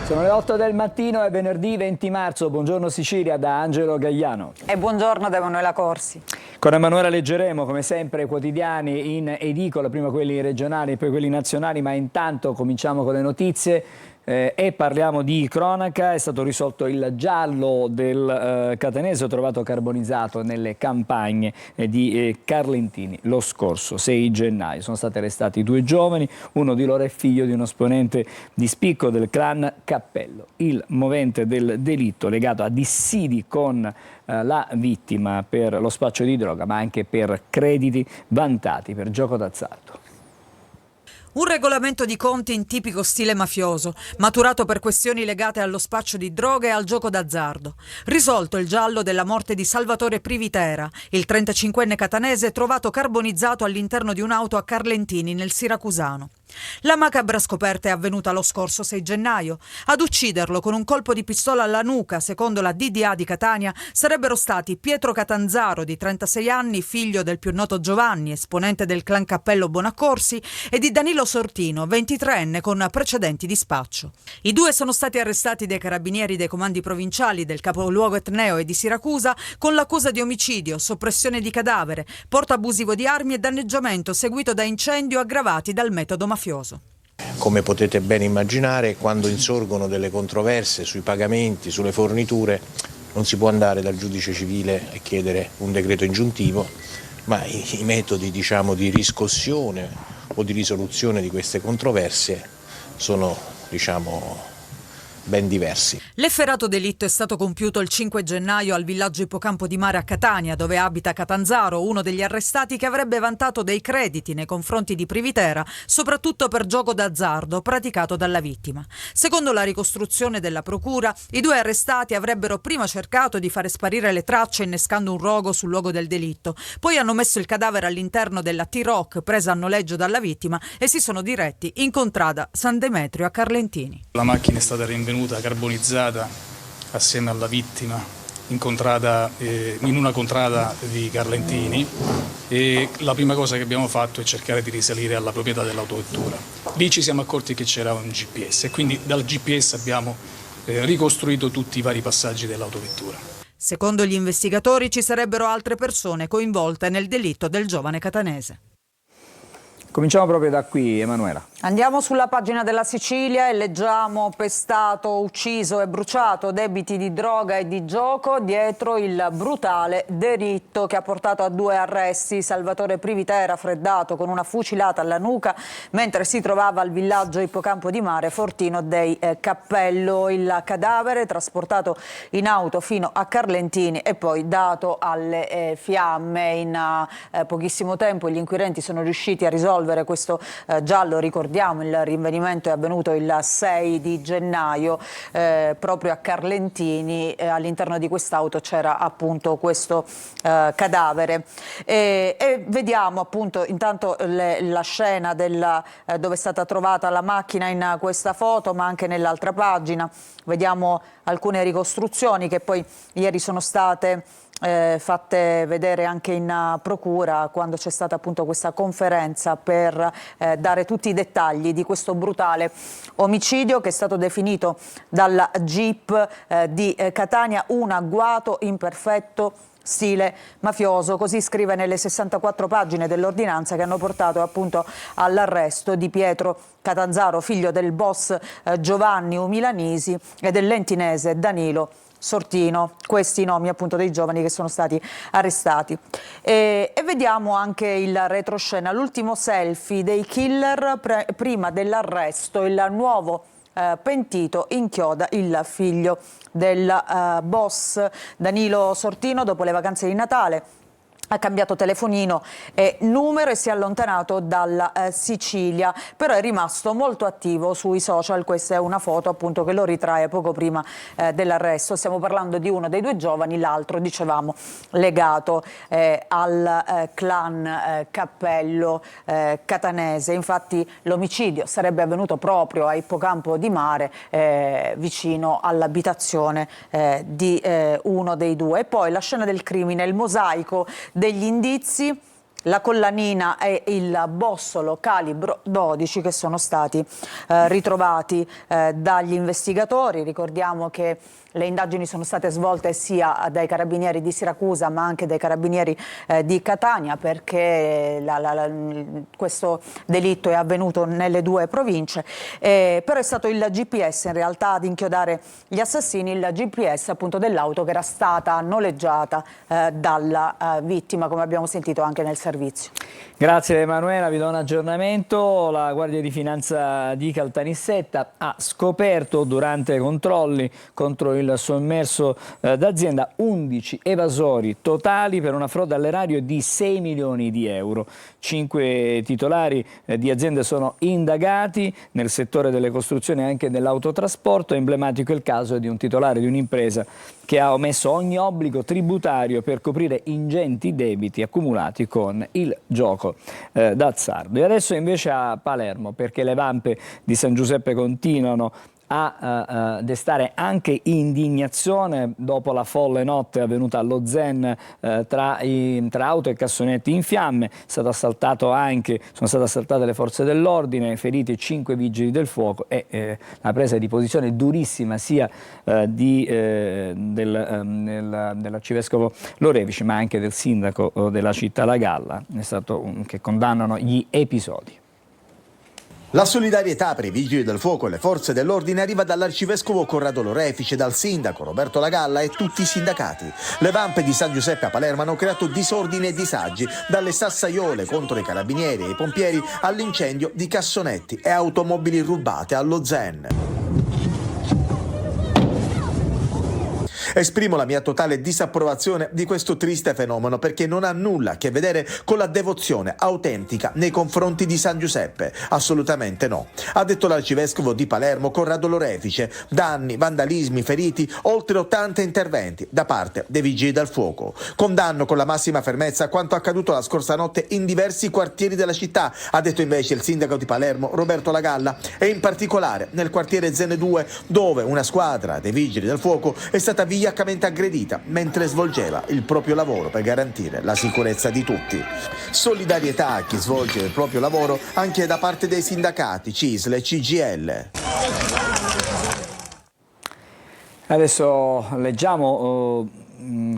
Sono le 8 del mattino, è venerdì 20 marzo. Buongiorno Sicilia da Angelo Gagliano. E buongiorno da Emanuela Corsi. Con Emanuela leggeremo, come sempre, quotidiani in edicola, prima quelli regionali e poi quelli nazionali, ma intanto cominciamo con le notizie. E parliamo di cronaca. È stato risolto il giallo del catanese trovato carbonizzato nelle campagne di Carlentini lo scorso 6 gennaio. Sono stati arrestati 2 giovani, uno di loro è figlio di uno esponente di spicco del clan Cappello. Il movente del delitto legato a dissidi con la vittima per lo spaccio di droga, ma anche per crediti vantati per gioco d'azzardo. Un regolamento di conti in tipico stile mafioso, maturato per questioni legate allo spaccio di droga e al gioco d'azzardo. Risolto il giallo della morte di Salvatore Privitera, il 35enne catanese trovato carbonizzato all'interno di un'auto a Carlentini, nel Siracusano. La macabra scoperta è avvenuta lo scorso 6 gennaio. Ad ucciderlo con un colpo di pistola alla nuca, secondo la DDA di Catania, sarebbero stati Pietro Catanzaro, di 36 anni, figlio del più noto Giovanni, esponente del clan Cappello Bonaccorsi, e di Danilo Sortino, 23enne, con precedenti di spaccio. I due sono stati arrestati dai carabinieri dei comandi provinciali del capoluogo etneo e di Siracusa con l'accusa di omicidio, soppressione di cadavere, porto abusivo di armi e danneggiamento seguito da incendio aggravati dal metodo mafioso. Come potete ben immaginare, quando insorgono delle controversie sui pagamenti, sulle forniture, non si può andare dal giudice civile e chiedere un decreto ingiuntivo, ma i metodi, di riscossione o di risoluzione di queste controversie sono, ben diversi. L'efferato delitto è stato compiuto il 5 gennaio al villaggio Ippocampo di Mare a Catania, dove abita Catanzaro, uno degli arrestati che avrebbe vantato dei crediti nei confronti di Privitera, soprattutto per gioco d'azzardo praticato dalla vittima. Secondo la ricostruzione della procura, i due arrestati avrebbero prima cercato di fare sparire le tracce innescando un rogo sul luogo del delitto, poi hanno messo il cadavere all'interno della T-Roc presa a noleggio dalla vittima e si sono diretti in contrada San Demetrio a Carlentini. La macchina è stata rinvenuta carbonizzata assieme alla vittima incontrata in una contrada di Carlentini, e la prima cosa che abbiamo fatto è cercare di risalire alla proprietà dell'autovettura. Lì ci siamo accorti che c'era un GPS e quindi dal GPS abbiamo ricostruito tutti i vari passaggi dell'autovettura. Secondo gli investigatori ci sarebbero altre persone coinvolte nel delitto del giovane catanese. Cominciamo proprio da qui, Emanuela. Andiamo sulla pagina della Sicilia e leggiamo: pestato, ucciso e bruciato, debiti di droga e di gioco, dietro il brutale delitto che ha portato a 2 arresti. Salvatore Privitera, freddato con una fucilata alla nuca mentre si trovava al villaggio Ippocampo di Mare, Fortino dei Cappello. Il cadavere trasportato in auto fino a Carlentini e poi dato alle fiamme. In pochissimo tempo gli inquirenti sono riusciti a risolvere questo giallo. Ricordiamo, il rinvenimento è avvenuto il 6 di gennaio proprio a Carlentini. All'interno di quest'auto c'era appunto questo cadavere e vediamo appunto intanto la scena dove è stata trovata la macchina in questa foto, ma anche nell'altra pagina vediamo alcune ricostruzioni che poi ieri sono state fatte vedere anche in procura, quando c'è stata appunto questa conferenza per dare tutti i dettagli di questo brutale omicidio che è stato definito dalla GIP di Catania un agguato in perfetto stile mafioso. Così scrive nelle 64 pagine dell'ordinanza che hanno portato appunto all'arresto di Pietro Catanzaro, figlio del boss Giovanni Umilanisi e dell'entinese Danilo Sortino. Questi i nomi appunto dei giovani che sono stati arrestati. E vediamo anche il retroscena, l'ultimo selfie dei killer prima dell'arresto. Il nuovo pentito inchioda il figlio del boss Danilo Sortino dopo le vacanze di Natale. Ha cambiato telefonino e numero e si è allontanato dalla Sicilia, però è rimasto molto attivo sui social. Questa è una foto appunto che lo ritrae poco prima dell'arresto. Stiamo parlando di uno dei 2 giovani, l'altro dicevamo legato al clan Cappello catanese. Infatti l'omicidio sarebbe avvenuto proprio a Ippocampo di Mare, vicino all'abitazione di uno dei 2. E poi la scena del crimine, il mosaico degli indizi la collanina e il bossolo calibro 12 che sono stati ritrovati dagli investigatori. Ricordiamo che le indagini sono state svolte sia dai carabinieri di Siracusa ma anche dai carabinieri di Catania, perché questo delitto è avvenuto nelle due province, però è stato il GPS in realtà ad inchiodare gli assassini, il GPS appunto dell'auto che era stata noleggiata dalla vittima, come abbiamo sentito anche nel servizio. Grazie Emanuela, vi do un aggiornamento. La Guardia di Finanza di Caltanissetta ha scoperto durante controlli contro il sommerso d'azienda 11 evasori totali per una frode all'erario di 6 milioni di euro. 5 titolari di aziende sono indagati nel settore delle costruzioni e anche dell'autotrasporto. È emblematico il caso di un titolare di un'impresa che ha omesso ogni obbligo tributario per coprire ingenti debiti accumulati con il gioco d'azzardo. E adesso invece a Palermo, perché le vampe di San Giuseppe continuano a destare anche indignazione dopo la folle notte avvenuta allo Zen tra auto e cassonetti in fiamme. Sono state assaltate le forze dell'ordine, feriti 5 vigili del fuoco e la presa di posizione durissima sia dell'arcivescovo Lorefice ma anche del sindaco della città La Galla, che condannano gli episodi. La solidarietà per i vigili del fuoco e le forze dell'ordine arriva dall'arcivescovo Corrado Lorefice, dal sindaco Roberto La Galla e tutti i sindacati. Le vampe di San Giuseppe a Palermo hanno creato disordine e disagi, dalle sassaiole contro i carabinieri e i pompieri all'incendio di cassonetti e automobili rubate allo Zen. Esprimo la mia totale disapprovazione di questo triste fenomeno, perché non ha nulla a che vedere con la devozione autentica nei confronti di San Giuseppe. Assolutamente no. Ha detto l'arcivescovo di Palermo Corrado Lorefice. Danni, vandalismi, feriti, oltre 80 interventi da parte dei vigili del fuoco. Condanno con la massima fermezza quanto accaduto la scorsa notte in diversi quartieri della città, ha detto invece il sindaco di Palermo Roberto La Galla, e in particolare nel quartiere Zen 2, dove una squadra dei vigili del fuoco è stata vigliaccamente aggredita mentre svolgeva il proprio lavoro per garantire la sicurezza di tutti. Solidarietà a chi svolge il proprio lavoro anche da parte dei sindacati CISL e CGIL. Adesso leggiamo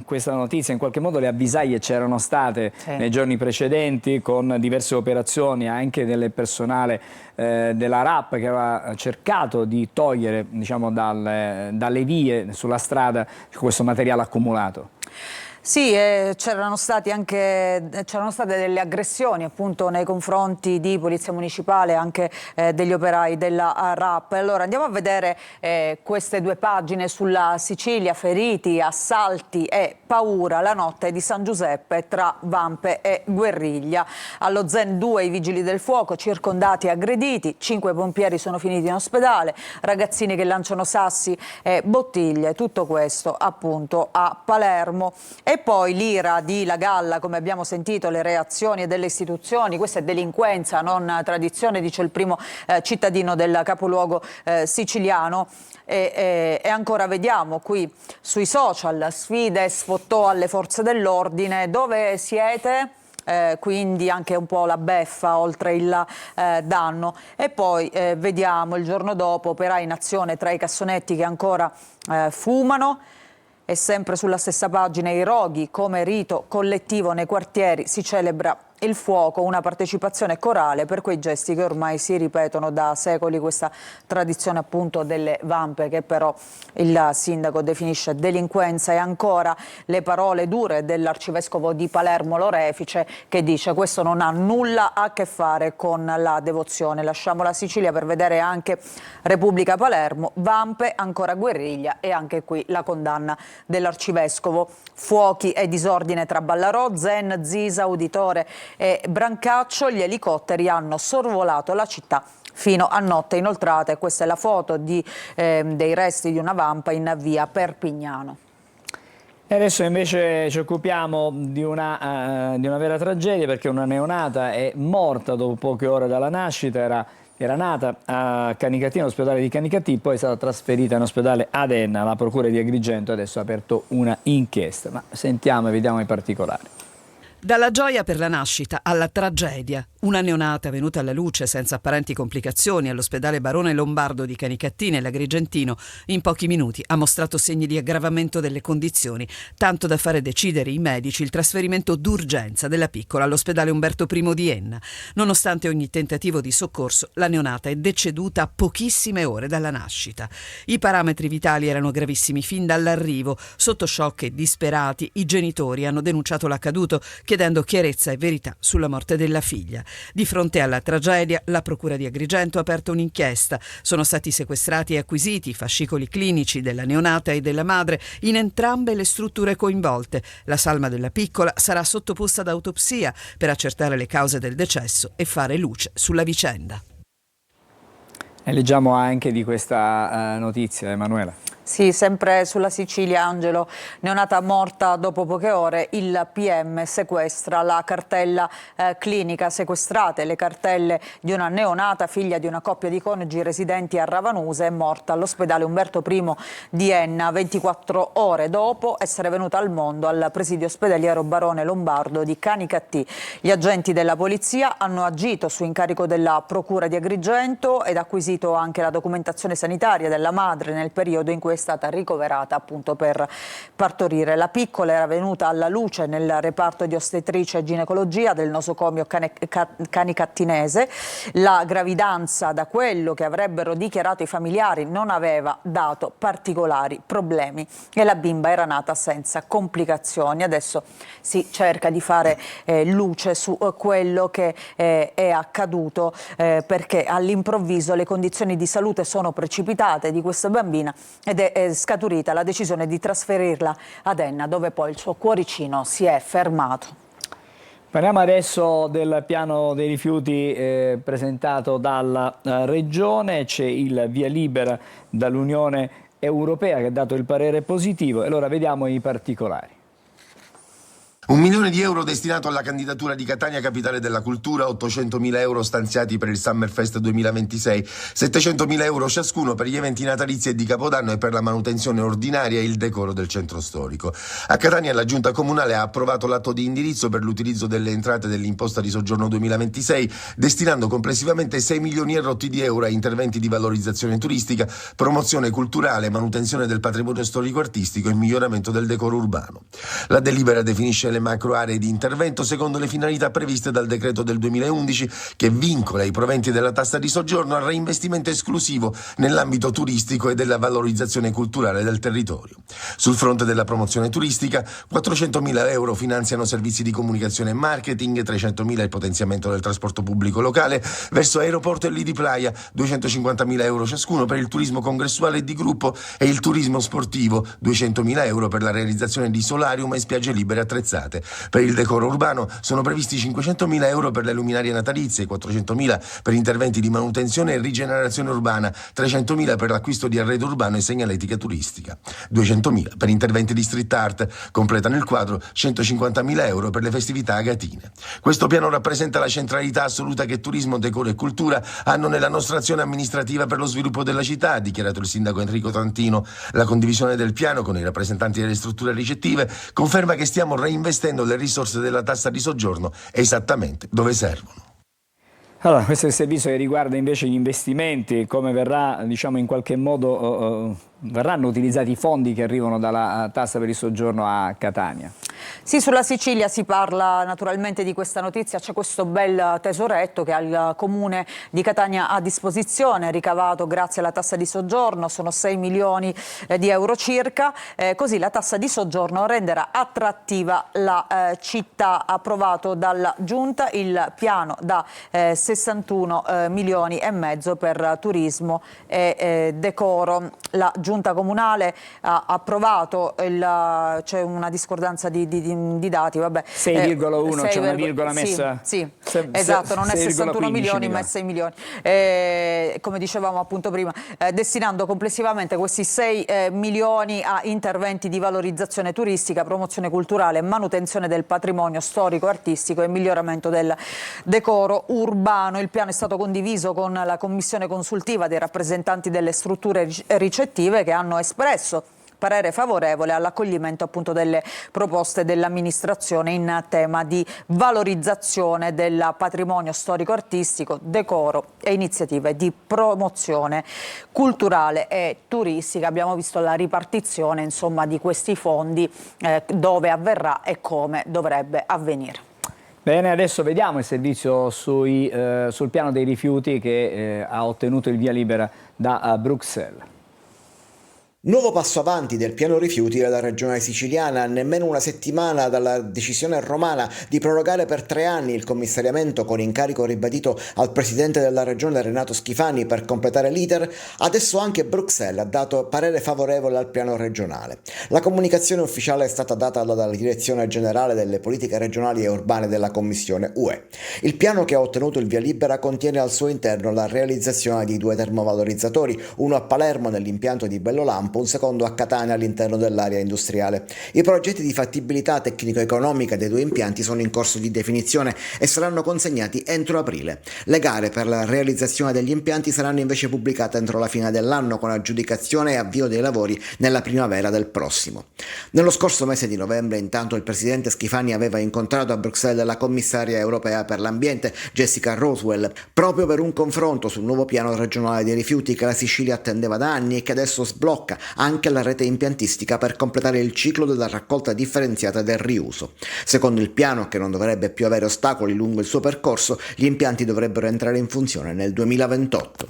questa notizia. In qualche modo le avvisaglie c'erano state nei giorni precedenti, con diverse operazioni anche del personale della RAP che aveva cercato di togliere, diciamo, dalle vie sulla strada questo materiale accumulato. Sì, c'erano state delle aggressioni appunto nei confronti di Polizia Municipale, anche degli operai della RAP. Allora andiamo a vedere queste due pagine sulla Sicilia: feriti, assalti e paura la notte di San Giuseppe tra vampe e guerriglia. Allo Zen 2 i vigili del fuoco circondati e aggrediti, 5 pompieri sono finiti in ospedale, ragazzini che lanciano sassi e bottiglie, tutto questo appunto a Palermo. E poi l'ira di La Galla, come abbiamo sentito, le reazioni delle istituzioni. Questa è delinquenza, non tradizione, dice il primo cittadino del capoluogo siciliano. E ancora vediamo qui sui social sfide e sfottò alle forze dell'ordine. Dove siete? Quindi anche un po' la beffa oltre il danno. E poi vediamo il giorno dopo operai in azione tra i cassonetti che ancora fumano. E sempre sulla stessa pagina i roghi, come rito collettivo nei quartieri si celebra il fuoco, una partecipazione corale per quei gesti che ormai si ripetono da secoli, questa tradizione appunto delle vampe che però il sindaco definisce delinquenza. E ancora le parole dure dell'arcivescovo di Palermo Lorefice, che dice: questo non ha nulla a che fare con la devozione. Lasciamo la Sicilia per vedere anche Repubblica Palermo, vampe, ancora guerriglia, e anche qui la condanna dell'arcivescovo. Fuochi e disordine tra Ballarò, Zen, Zisa, Uditore e Brancaccio. Gli elicotteri hanno sorvolato la città fino a notte inoltrata, e questa è la foto dei resti di una vampa in via Perpignano. E adesso invece ci occupiamo di una vera tragedia, perché una neonata è morta dopo poche ore dalla nascita. Era nata a Canicattì, all'ospedale di Canicattì, poi è stata trasferita in ospedale ad Enna. La procura di Agrigento adesso ha aperto una inchiesta. Ma sentiamo e vediamo i particolari. Dalla gioia per la nascita alla tragedia. Una neonata venuta alla luce senza apparenti complicazioni all'ospedale Barone Lombardo di Canicattì nell'Agrigentino in pochi minuti ha mostrato segni di aggravamento delle condizioni, tanto da fare decidere i medici il trasferimento d'urgenza della piccola all'ospedale Umberto I di Enna. Nonostante ogni tentativo di soccorso, la neonata è deceduta a pochissime ore dalla nascita. I parametri vitali erano gravissimi fin dall'arrivo. Sotto shock e disperati, i genitori hanno denunciato l'accaduto, chiedendo chiarezza e verità sulla morte della figlia. Di fronte alla tragedia, la Procura di Agrigento ha aperto un'inchiesta. Sono stati sequestrati e acquisiti i fascicoli clinici della neonata e della madre in entrambe le strutture coinvolte. La salma della piccola sarà sottoposta ad autopsia per accertare le cause del decesso e fare luce sulla vicenda. E leggiamo anche di questa notizia, Emanuela. Sì, sempre sulla Sicilia, Angelo, neonata morta dopo poche ore, il PM sequestra la cartella clinica, sequestrate le cartelle di una neonata figlia di una coppia di coniugi residenti a Ravanusa, è morta all'ospedale Umberto I di Enna 24 ore dopo essere venuta al mondo al presidio ospedaliero Barone Lombardo di Canicattì. Gli agenti della polizia hanno agito su incarico della Procura di Agrigento ed acquisito anche la documentazione sanitaria della madre nel periodo in cui è stata ricoverata appunto per partorire. La piccola era venuta alla luce nel reparto di ostetricia e ginecologia del nosocomio canicattinese. La gravidanza, da quello che avrebbero dichiarato i familiari, non aveva dato particolari problemi e la bimba era nata senza complicazioni. Adesso si cerca di fare luce su quello che è accaduto perché all'improvviso le condizioni di salute sono precipitate di questa bambina ed è scaturita la decisione di trasferirla ad Enna, dove poi il suo cuoricino si è fermato. Parliamo adesso del piano dei rifiuti presentato dalla Regione. C'è il via libera dall'Unione Europea che ha dato il parere positivo e allora vediamo i particolari. 1 milione di euro destinato alla candidatura di Catania Capitale della Cultura, 800.000 euro stanziati per il Summerfest 2026, 700.000 euro ciascuno per gli eventi natalizi e di Capodanno e per la manutenzione ordinaria e il decoro del centro storico. A Catania la Giunta Comunale ha approvato l'atto di indirizzo per l'utilizzo delle entrate dell'imposta di soggiorno 2026, destinando complessivamente 6 milioni e rotti di euro a interventi di valorizzazione turistica, promozione culturale, manutenzione del patrimonio storico-artistico e miglioramento del decoro urbano. La delibera definisce le macro aree di intervento secondo le finalità previste dal decreto del 2011 che vincola i proventi della tassa di soggiorno al reinvestimento esclusivo nell'ambito turistico e della valorizzazione culturale del territorio. Sul fronte della promozione turistica, 400.000 euro finanziano servizi di comunicazione e marketing, 300.000 il potenziamento del trasporto pubblico locale, verso aeroporto e Lidi Playa 250.000 euro ciascuno per il turismo congressuale e di gruppo e il turismo sportivo, 200.000 euro per la realizzazione di solarium e spiagge libere attrezzate. Per il decoro urbano sono previsti 500.000 euro per le luminarie natalizie, 400.000 per interventi di manutenzione e rigenerazione urbana, 300.000 per l'acquisto di arredo urbano e segnaletica turistica, 200.000 per interventi di street art, completano il quadro 150.000 euro per le festività agatine. Questo piano rappresenta la centralità assoluta che turismo, decoro e cultura hanno nella nostra azione amministrativa per lo sviluppo della città, ha dichiarato il sindaco Enrico Trantino. La condivisione del piano con i rappresentanti delle strutture ricettive conferma che stiamo reinvestendo le risorse della tassa di soggiorno esattamente dove servono. Allora, questo è il servizio che riguarda invece gli investimenti, come verrà, diciamo, in qualche modo verranno utilizzati i fondi che arrivano dalla tassa per il soggiorno a Catania. Sì, sulla Sicilia si parla naturalmente di questa notizia, c'è questo bel tesoretto che ha il Comune di Catania a disposizione, ricavato grazie alla tassa di soggiorno, sono 6 milioni di euro circa, così la tassa di soggiorno renderà attrattiva la città. Approvato dalla Giunta il piano da 61 milioni e mezzo per turismo e decoro. La Giunta Comunale ha approvato, c'è una discordanza di dati, vabbè. 6,1, c'è una virgola messa? Sì, esatto, non è 61 milioni ma è 6 milioni. Come dicevamo appunto prima, destinando complessivamente questi 6 milioni a interventi di valorizzazione turistica, promozione culturale, manutenzione del patrimonio storico-artistico e miglioramento del decoro urbano. Il piano è stato condiviso con la commissione consultiva dei rappresentanti delle strutture ricettive che hanno espresso parere favorevole all'accoglimento appunto delle proposte dell'amministrazione in tema di valorizzazione del patrimonio storico-artistico, decoro e iniziative di promozione culturale e turistica. Abbiamo visto la ripartizione insomma di questi fondi, dove avverrà e come dovrebbe avvenire. Bene, adesso vediamo il servizio sul piano dei rifiuti che ha ottenuto il via libera da Bruxelles. Nuovo passo avanti del piano rifiuti della regione siciliana, a nemmeno una settimana dalla decisione romana di prorogare per 3 anni il commissariamento con incarico ribadito al presidente della regione Renato Schifani per completare l'iter. Adesso anche Bruxelles ha dato parere favorevole al piano regionale. La comunicazione ufficiale è stata data dalla direzione generale delle politiche regionali e urbane della Commissione UE. Il piano, che ha ottenuto il via libera, contiene al suo interno la realizzazione di 2 termovalorizzatori, uno a Palermo nell'impianto di Bellolampo, un secondo a Catania all'interno dell'area industriale. I progetti di fattibilità tecnico-economica dei 2 impianti sono in corso di definizione e saranno consegnati entro aprile. Le gare per la realizzazione degli impianti saranno invece pubblicate entro la fine dell'anno, con aggiudicazione e avvio dei lavori nella primavera del prossimo. Nello scorso mese di novembre, intanto, il presidente Schifani aveva incontrato a Bruxelles la commissaria europea per l'ambiente Jessica Roswell, proprio per un confronto sul nuovo piano regionale dei rifiuti che la Sicilia attendeva da anni e che adesso sblocca anche la rete impiantistica per completare il ciclo della raccolta differenziata del riuso. Secondo il piano, che non dovrebbe più avere ostacoli lungo il suo percorso, gli impianti dovrebbero entrare in funzione nel 2028.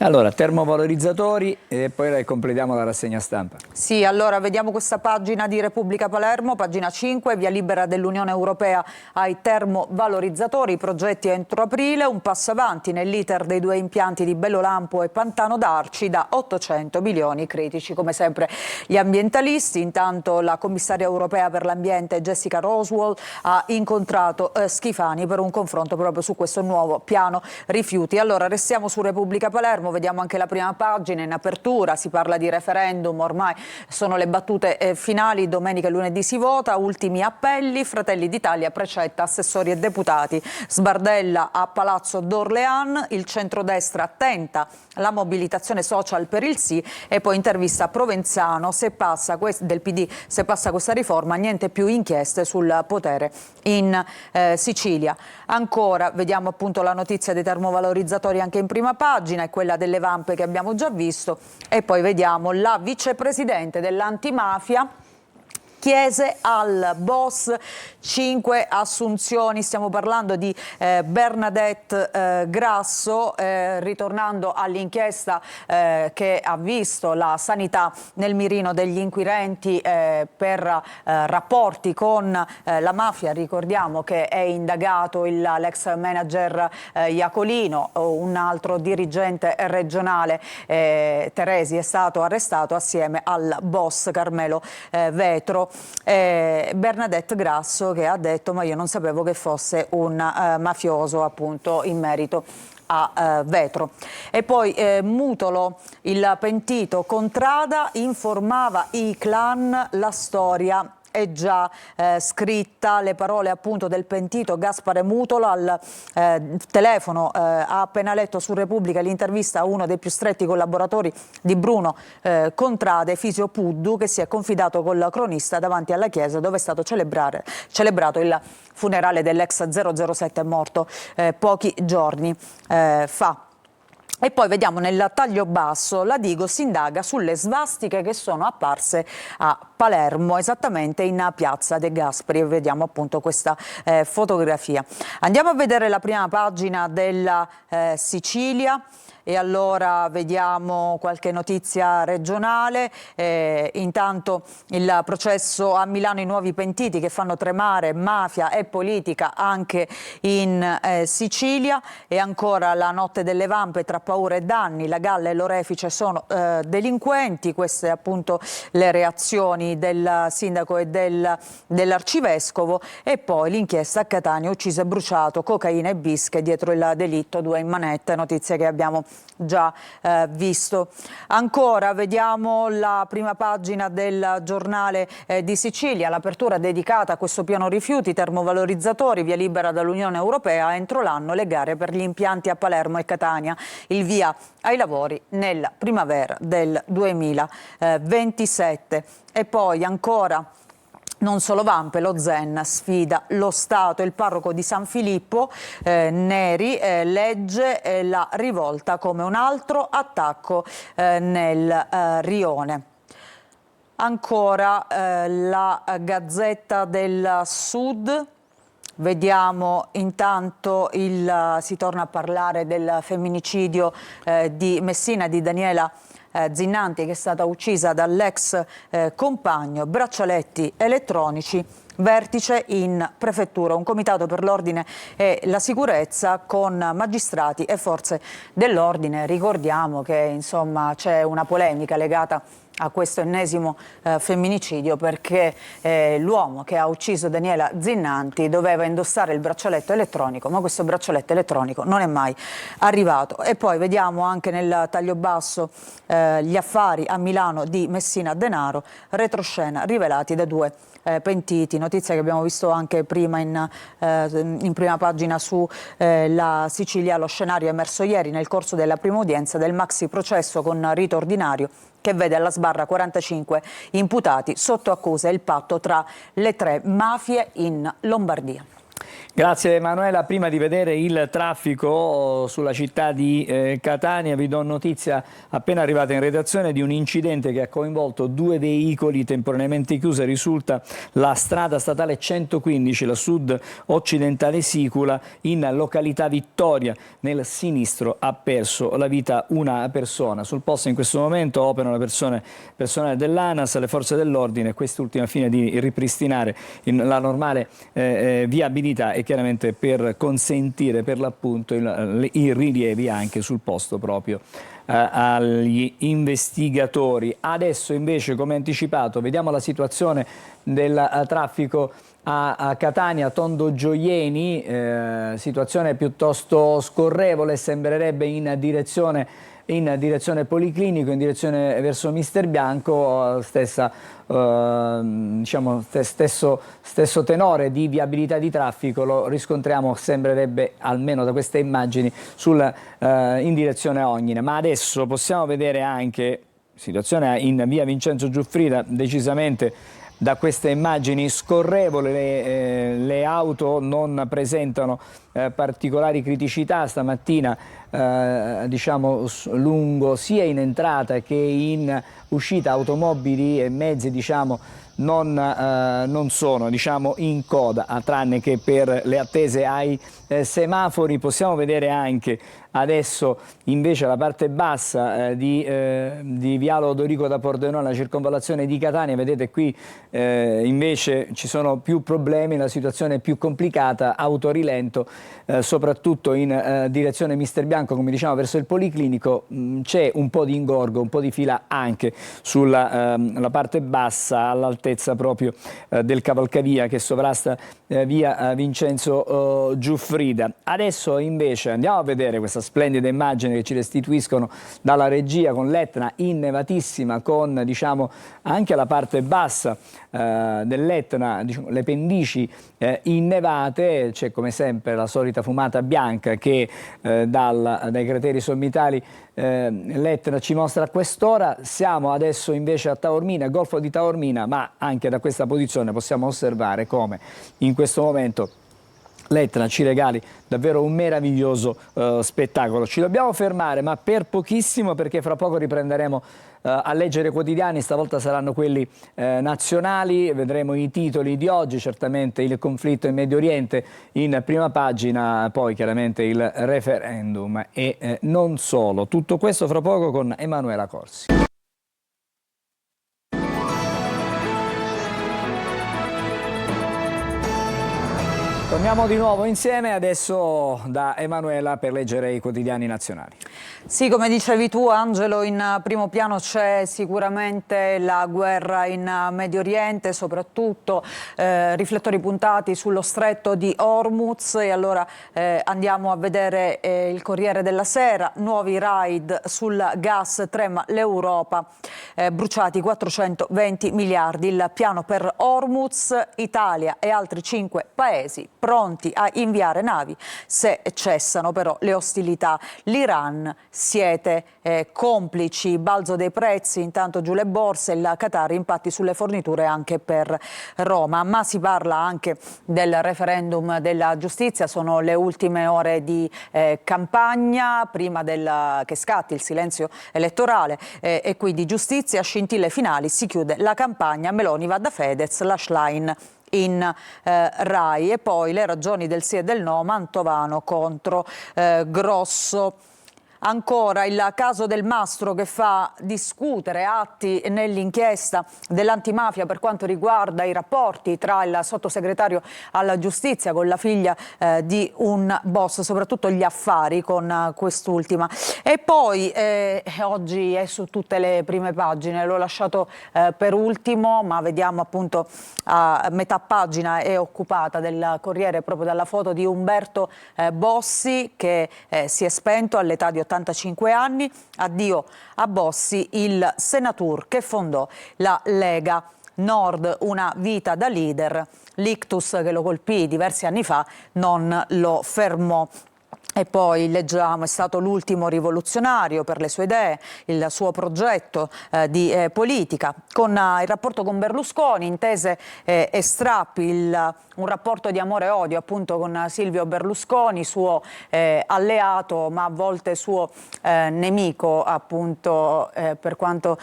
Allora, termovalorizzatori e poi completiamo la rassegna stampa. Sì, allora vediamo questa pagina di Repubblica Palermo, pagina 5, via libera dell'Unione Europea ai termovalorizzatori, progetti entro aprile, un passo avanti nell'iter dei 2 impianti di Bellolampo e Pantano d'Arci da 800 milioni critici, come sempre gli ambientalisti. Intanto la commissaria europea per l'ambiente Jessica Roswell ha incontrato Schifani per un confronto proprio su questo nuovo piano rifiuti. Allora restiamo su Repubblica Palermo. Vediamo anche la prima pagina. In apertura si parla di referendum, ormai sono le battute finali, domenica e lunedì si vota, ultimi appelli, Fratelli d'Italia precetta assessori e deputati, sbardella a Palazzo d'Orléans, il centrodestra tenta la mobilitazione social per il sì e poi intervista a Provenzano, del PD, se passa questa riforma niente più inchieste sul potere in Sicilia. Ancora vediamo appunto la notizia dei termovalorizzatori anche in prima pagina e quella delle Vampe che abbiamo già visto, e poi vediamo la vicepresidente dell'antimafia chiese al boss 5 assunzioni. Stiamo parlando di Bernadette Grasso, ritornando all'inchiesta che ha visto la sanità nel mirino degli inquirenti per rapporti con la mafia. Ricordiamo che è indagato l'ex manager Iacolino, un altro dirigente regionale, Teresi, è stato arrestato assieme al boss Carmelo Vetro. Bernadette Grasso che ha detto: ma io non sapevo che fosse un mafioso, appunto, in merito a Vetro. E poi Mutolo, il pentito Contrada, informava i clan, la storia è già scritta. Le parole appunto del pentito Gaspare Mutolo al telefono. Ha appena letto su Repubblica l'intervista a uno dei più stretti collaboratori di Bruno Contrade, Fisio Puddu, che si è confidato col cronista davanti alla chiesa dove è stato celebrato il funerale dell'ex 007 morto pochi giorni fa. E poi vediamo nel taglio basso, la Digos indaga sulle svastiche che sono apparse a Palermo, esattamente in piazza De Gasperi. Vediamo appunto questa fotografia. Andiamo a vedere la prima pagina della Sicilia. E allora vediamo qualche notizia regionale. Intanto il processo a Milano, i nuovi pentiti che fanno tremare mafia e politica anche in Sicilia. E ancora la notte delle Vampe, tra paura e danni, la Galla e l'Orefice sono delinquenti. Queste appunto le reazioni del sindaco e dell'arcivescovo. E poi l'inchiesta a Catania, ucciso e bruciato, cocaina e bische dietro il delitto, 2 in manette, notizia che abbiamo già visto. Ancora vediamo la prima pagina del giornale di Sicilia, l'apertura dedicata a questo piano rifiuti, termovalorizzatori, via libera dall'Unione Europea, entro l'anno le gare per gli impianti a Palermo e Catania, il via ai lavori nella primavera del 2027. E poi ancora, non solo Vampe, lo Zen sfida lo Stato. Il parroco di San Filippo, Neri, legge la rivolta come un altro attacco nel rione. Ancora la Gazzetta del Sud. Vediamo intanto si torna a parlare del femminicidio di Messina di Daniela Zinnanti, che è stata uccisa dall'ex compagno. Braccialetti elettronici, vertice in prefettura, un comitato per l'ordine e la sicurezza con magistrati e forze dell'ordine. Ricordiamo che insomma c'è una polemica legata a questo ennesimo femminicidio, perché l'uomo che ha ucciso Daniela Zinnanti doveva indossare il braccialetto elettronico, ma questo braccialetto elettronico non è mai arrivato. E poi vediamo anche nel taglio basso gli affari a Milano di Messina Denaro, retroscena rivelati da 2 pentiti, notizia che abbiamo visto anche prima in prima pagina su la Sicilia. Lo scenario è emerso ieri nel corso della prima udienza del maxi processo con rito ordinario, che vede alla sbarra 45 imputati sotto accusa, il patto tra le 3 mafie in Lombardia. Grazie Emanuela. Prima di vedere il traffico sulla città di Catania, vi do notizia appena arrivata in redazione di un incidente che ha coinvolto 2 veicoli temporaneamente chiusi. Risulta la strada statale 115, la sud occidentale Sicula, in località Vittoria. Nel sinistro ha perso la vita una persona. Sul posto in questo momento operano personale dell'ANAS, le forze dell'ordine, quest'ultima fine di ripristinare la normale viabilità e chiaramente per consentire per l'appunto i rilievi anche sul posto proprio agli investigatori. Adesso invece, come anticipato, vediamo la situazione del traffico a Catania, Tondo Gioieni, situazione piuttosto scorrevole, sembrerebbe in direzione Policlinico, in direzione verso Mister Bianco, diciamo, stesso tenore di viabilità di traffico lo riscontriamo, sembrerebbe almeno da queste immagini, in direzione Ognina. Ma adesso possiamo vedere anche situazione in via Vincenzo Giuffrida, decisamente da queste immagini scorrevole, le auto non presentano particolari criticità stamattina, diciamo lungo sia in entrata che in uscita automobili e mezzi, diciamo, non sono, diciamo, in coda, tranne che per le attese ai semafori. Possiamo vedere anche adesso invece la parte bassa di Viale Odorico da Pordenone, la circonvallazione di Catania. Vedete qui invece ci sono più problemi, la situazione è più complicata, autorilento, soprattutto in direzione Mister Bianco, come diciamo, verso il Policlinico. C'è un po' di ingorgo, un po' di fila anche sulla la parte bassa, all'altezza proprio del cavalcavia che sovrasta via Vincenzo Giuffrida. Adesso invece andiamo a vedere questa splendida immagine che ci restituiscono dalla regia, con l'Etna innevatissima, con, diciamo, anche la parte bassa dell'Etna, diciamo, le pendici innevate. C'è come sempre la solita fumata bianca che dai crateri sommitali l'Etna ci mostra a quest'ora. Siamo adesso invece a Taormina, Golfo di Taormina, ma anche da questa posizione possiamo osservare come in questo momento l'Etna ci regali davvero un meraviglioso spettacolo. Ci dobbiamo fermare, ma per pochissimo, perché fra poco riprenderemo a leggere quotidiani. Stavolta saranno quelli nazionali, vedremo i titoli di oggi, certamente il conflitto in Medio Oriente in prima pagina, poi chiaramente il referendum e non solo. Tutto questo fra poco con Emanuela Corsi. Torniamo di nuovo insieme adesso da Emanuela per leggere i quotidiani nazionali. Sì, come dicevi tu Angelo, in primo piano c'è sicuramente la guerra in Medio Oriente, soprattutto riflettori puntati sullo stretto di Hormuz, e allora andiamo a vedere il Corriere della Sera, nuovi raid sul gas, trema l'Europa, bruciati 420 miliardi, il piano per Hormuz, Italia e altri 5 paesi pronti a inviare navi se cessano però le ostilità. L'Iran, siete complici, balzo dei prezzi, intanto giù le borse, il Qatar impatti sulle forniture anche per Roma, ma si parla anche del referendum della giustizia, sono le ultime ore di campagna prima che scatti il silenzio elettorale e quindi giustizia, scintille finali, si chiude la campagna, Meloni va da Fedez, la Schlein in Rai, e poi le ragioni del sì e del no, Mantovano contro Grosso. Ancora il caso del Mastro che fa discutere, atti nell'inchiesta dell'antimafia per quanto riguarda i rapporti tra il sottosegretario alla giustizia con la figlia di un boss, soprattutto gli affari con quest'ultima. E poi oggi è su tutte le prime pagine, l'ho lasciato per ultimo, ma vediamo appunto a metà pagina è occupata del Corriere proprio dalla foto di Umberto Bossi che si è spento all'età di 85 anni, addio a Bossi, il senatur che fondò la Lega Nord, una vita da leader, l'ictus che lo colpì diversi anni fa non lo fermò. E poi leggiamo, è stato l'ultimo rivoluzionario per le sue idee, il suo progetto di politica, con il rapporto con Berlusconi, intese e strappi, un rapporto di amore e odio appunto con Silvio Berlusconi, suo alleato ma a volte suo nemico appunto per quanto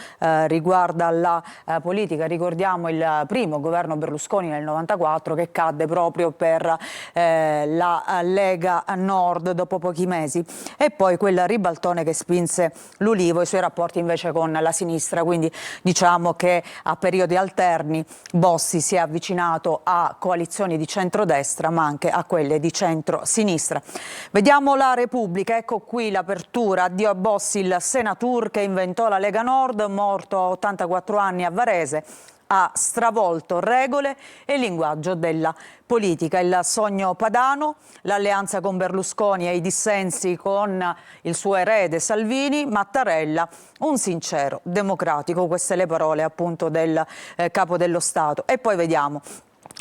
riguarda la politica. Ricordiamo il primo governo Berlusconi nel 94 che cadde proprio per la Lega Nord dopo pochi mesi, e poi quel ribaltone che spinse l'Ulivo e i suoi rapporti invece con la sinistra, quindi diciamo che a periodi alterni Bossi si è avvicinato a coalizioni di centrodestra ma anche a quelle di centro-sinistra. Vediamo la Repubblica, ecco qui l'apertura, addio a Bossi, il senatur che inventò la Lega Nord, morto a 84 anni a Varese, ha stravolto regole e linguaggio della politica. Il sogno padano, l'alleanza con Berlusconi e i dissensi con il suo erede Salvini, Mattarella, un sincero democratico, queste le parole appunto del capo dello Stato. E poi vediamo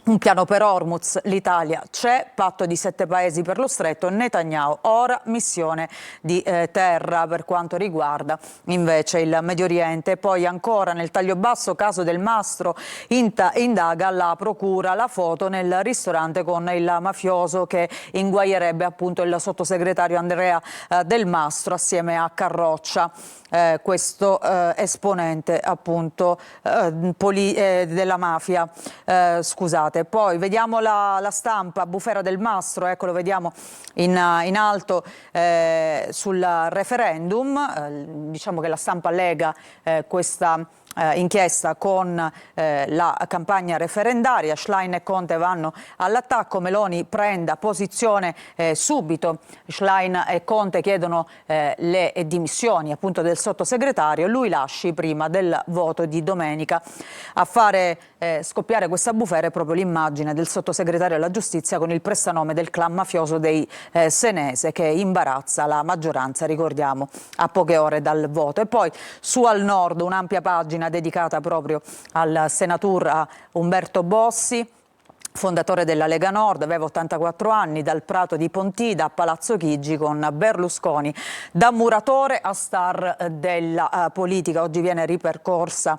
un piano per Hormuz, l'Italia c'è, patto di 7 paesi per lo stretto, Netanyahu ora missione di terra per quanto riguarda invece il Medio Oriente. Poi ancora nel taglio basso, caso del Mastro, indaga la procura la foto nel ristorante con il mafioso che inguaierebbe appunto il sottosegretario Andrea Del Mastro assieme a Carroccia. Questo esponente appunto della mafia, scusate. Poi vediamo la stampa, bufera del Mastro, ecco lo vediamo in alto sul referendum, diciamo che la stampa lega questa inchiesta con la campagna referendaria. Schlein e Conte vanno all'attacco, Meloni prenda posizione subito, Schlein e Conte chiedono le dimissioni appunto del sottosegretario, lui lasci prima del voto di domenica. A fare scoppiare questa bufera è proprio l'immagine del sottosegretario alla giustizia con il prestanome del clan mafioso dei Senese che imbarazza la maggioranza, ricordiamo, a poche ore dal voto. E poi su Al Nord un'ampia pagina dedicata proprio al senatur Umberto Bossi, fondatore della Lega Nord, aveva 84 anni, dal Prato di Pontida a Palazzo Chigi con Berlusconi, da muratore a star della politica. Oggi viene ripercorsa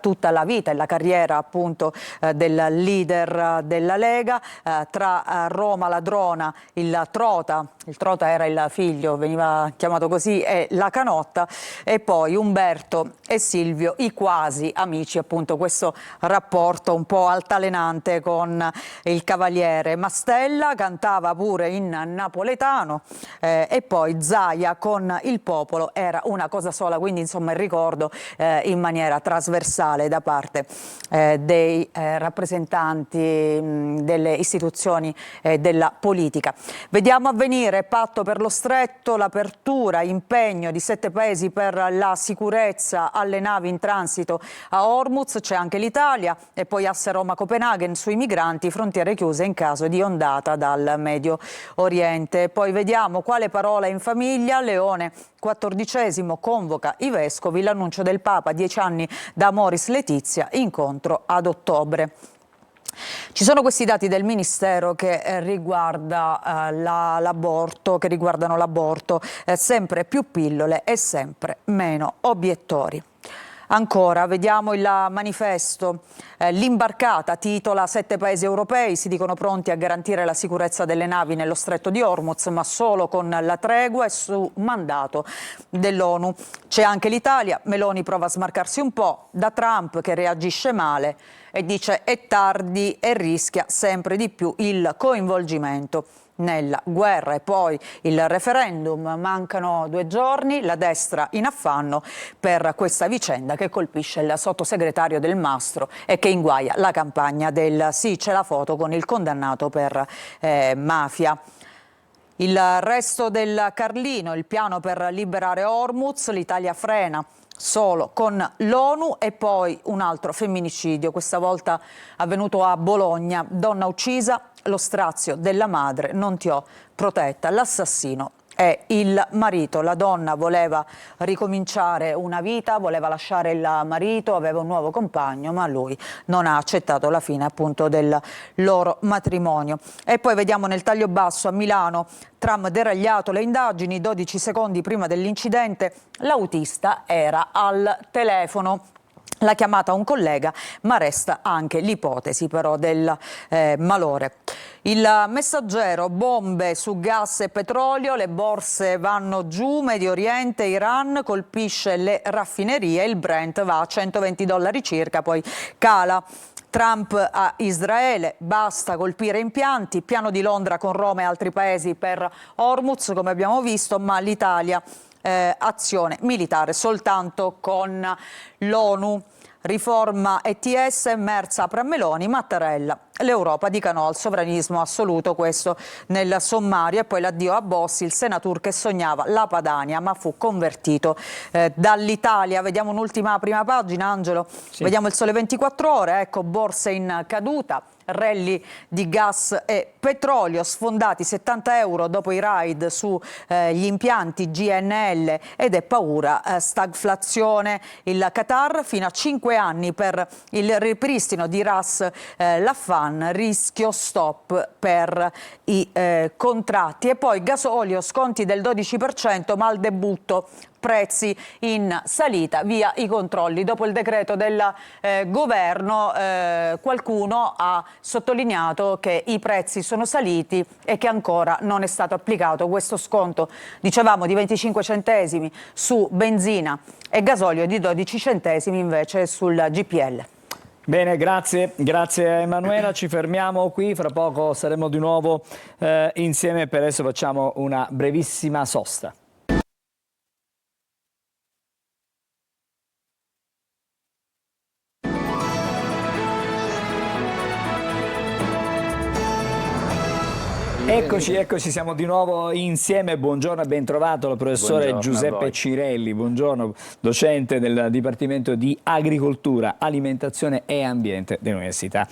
tutta la vita e la carriera appunto del leader della Lega, tra Roma Ladrona, il Trota era il figlio, veniva chiamato così, e la Canotta, e poi Umberto e Silvio, i quasi amici, appunto questo rapporto un po' altalenante con il cavaliere Mastella, cantava pure in napoletano, e poi Zaia con Il popolo era una cosa sola, quindi insomma il ricordo in maniera trasversale da parte dei rappresentanti delle istituzioni della politica. Vediamo avvenire patto per lo stretto, l'apertura, impegno di 7 paesi per la sicurezza alle navi in transito a Hormuz, c'è anche l'Italia, e poi asse Roma-Copenaghen sui migranti, frontiere chiuse in caso di ondata dal Medio Oriente. Poi vediamo quale parola in famiglia, Leone XIV convoca i vescovi, l'annuncio del Papa, 10 anni da Amoris Laetitia, incontro ad ottobre. Ci sono questi dati del Ministero che riguardano l'aborto, sempre più pillole e sempre meno obiettori. Ancora, vediamo il manifesto. L'imbarcata titola 7 paesi europei si dicono pronti a garantire la sicurezza delle navi nello stretto di Hormuz, ma solo con la tregua e su mandato dell'ONU. C'è anche l'Italia, Meloni prova a smarcarsi un po' da Trump che reagisce male e dice è tardi e rischia sempre di più il coinvolgimento nella guerra. E poi il referendum, mancano 2 giorni, la destra in affanno per questa vicenda che colpisce il sottosegretario Del Mastro e che inguaia la campagna del sì. C'è la foto con il condannato per mafia. Il resto del Carlino, il piano per liberare Hormuz, l'Italia frena solo con l'ONU. E poi un altro femminicidio, questa volta avvenuto a Bologna, donna uccisa, lo strazio della madre, non ti ho protetta, l'assassino è il marito. La donna voleva ricominciare una vita, voleva lasciare il marito, aveva un nuovo compagno, ma lui non ha accettato la fine appunto del loro matrimonio. E poi vediamo nel taglio basso a Milano, tram deragliato, le indagini, 12 secondi prima dell'incidente, l'autista era al telefono. La chiamata a un collega, ma resta anche l'ipotesi però del malore. Il Messaggero, bombe su gas e petrolio, le borse vanno giù, Medio Oriente, Iran colpisce le raffinerie, il Brent va a $120 circa, poi cala. Trump a Israele, basta colpire impianti, piano di Londra con Roma e altri paesi per Hormuz, come abbiamo visto, ma l'Italia azione militare soltanto con l'ONU. Riforma ETS, Merz apre a Meloni, Mattarella, l'Europa dica no al sovranismo assoluto, questo nel sommario. E poi l'addio a Bossi, il Senatur che sognava la Padania ma fu convertito dall'Italia. Vediamo un'ultima prima pagina, Angelo. Sì. Vediamo il Sole 24 Ore, ecco, borse in caduta, rally di gas e petrolio, sfondati 70 euro dopo i raid su gli impianti GNL ed è paura stagflazione. Il Qatar fino a 5 anni per il ripristino di Ras Laffan, rischio stop per i contratti. E poi gasolio, sconti del 12% ma al debutto prezzi in salita, via i controlli. Dopo il decreto del governo qualcuno ha sottolineato che i prezzi sono saliti e che ancora non è stato applicato questo sconto, dicevamo, di 25 centesimi su benzina e gasolio, di 12 centesimi invece sul GPL. Bene, grazie a Emanuela, ci fermiamo qui, fra poco saremo di nuovo insieme, per adesso facciamo una brevissima sosta. Eccoci, siamo di nuovo insieme. Buongiorno e ben trovato il professore Giuseppe Cirelli, buongiorno, docente del Dipartimento di Agricoltura, Alimentazione e Ambiente dell'Università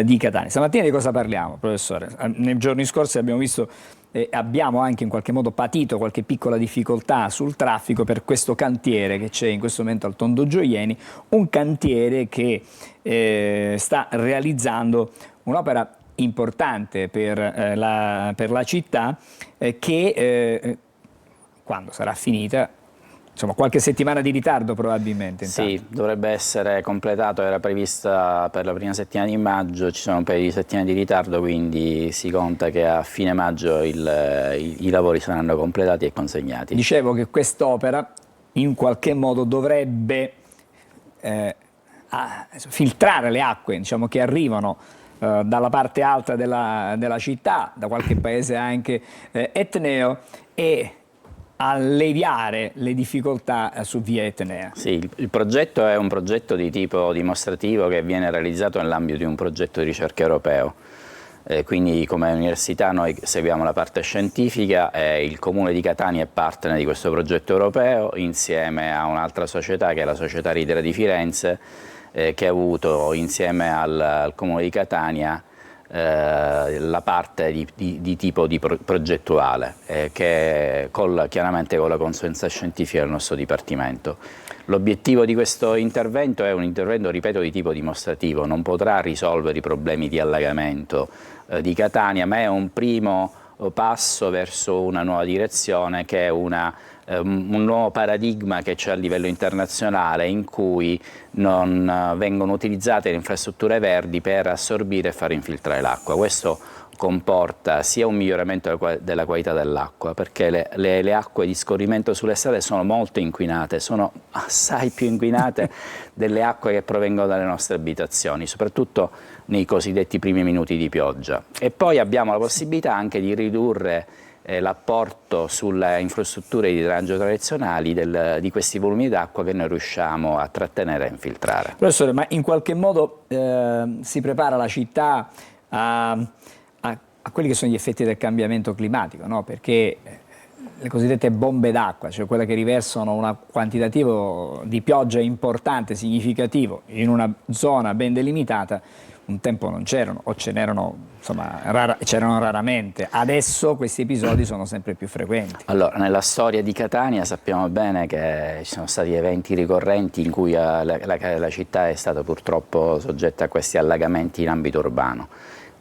di Catania. Stamattina di cosa parliamo, professore? Nei giorni scorsi abbiamo visto abbiamo anche in qualche modo patito qualche piccola difficoltà sul traffico per questo cantiere che c'è in questo momento al Tondo Gioieni, un cantiere che sta realizzando un'opera importante per la città che quando sarà finita, insomma qualche settimana di ritardo probabilmente. Sì, dovrebbe essere completato, era prevista per la prima settimana di maggio, ci sono un paio di settimane di ritardo, quindi si conta che a fine maggio i lavori saranno completati e consegnati. Dicevo che quest'opera in qualche modo dovrebbe filtrare le acque, diciamo, che arrivano dalla parte alta della città, da qualche paese anche etneo, e alleviare le difficoltà su via etnea. Sì, il progetto è un progetto di tipo dimostrativo che viene realizzato nell'ambito di un progetto di ricerca europeo. Quindi come università noi seguiamo la parte scientifica e il Comune di Catania è partner di questo progetto europeo insieme a un'altra società che è la Società Ridere di Firenze, che ha avuto insieme al Comune di Catania la parte di tipo progettuale, chiaramente con la consulenza scientifica del nostro Dipartimento. L'obiettivo di questo intervento è un intervento, ripeto, di tipo dimostrativo, non potrà risolvere i problemi di allagamento di Catania, ma è un primo passo verso una nuova direzione che è un nuovo paradigma che c'è a livello internazionale in cui non vengono utilizzate le infrastrutture verdi per assorbire e far infiltrare l'acqua. Questo comporta sia un miglioramento della qualità dell'acqua, perché le acque di scorrimento sulle strade sono molto inquinate, sono assai più inquinate delle acque che provengono dalle nostre abitazioni, soprattutto nei cosiddetti primi minuti di pioggia. E poi abbiamo la possibilità anche di ridurre l'apporto sulle infrastrutture di drenaggio tradizionali di questi volumi d'acqua che noi riusciamo a trattenere e infiltrare. Professore, ma in qualche modo si prepara la città a quelli che sono gli effetti del cambiamento climatico, no? Perché le cosiddette bombe d'acqua, cioè quelle che riversano un quantitativo di pioggia importante, significativo, in una zona ben delimitata, un tempo non c'erano, o ce n'erano, insomma, c'erano raramente. Adesso questi episodi sono sempre più frequenti. Allora, nella storia di Catania sappiamo bene che ci sono stati eventi ricorrenti in cui la città è stata purtroppo soggetta a questi allagamenti in ambito urbano.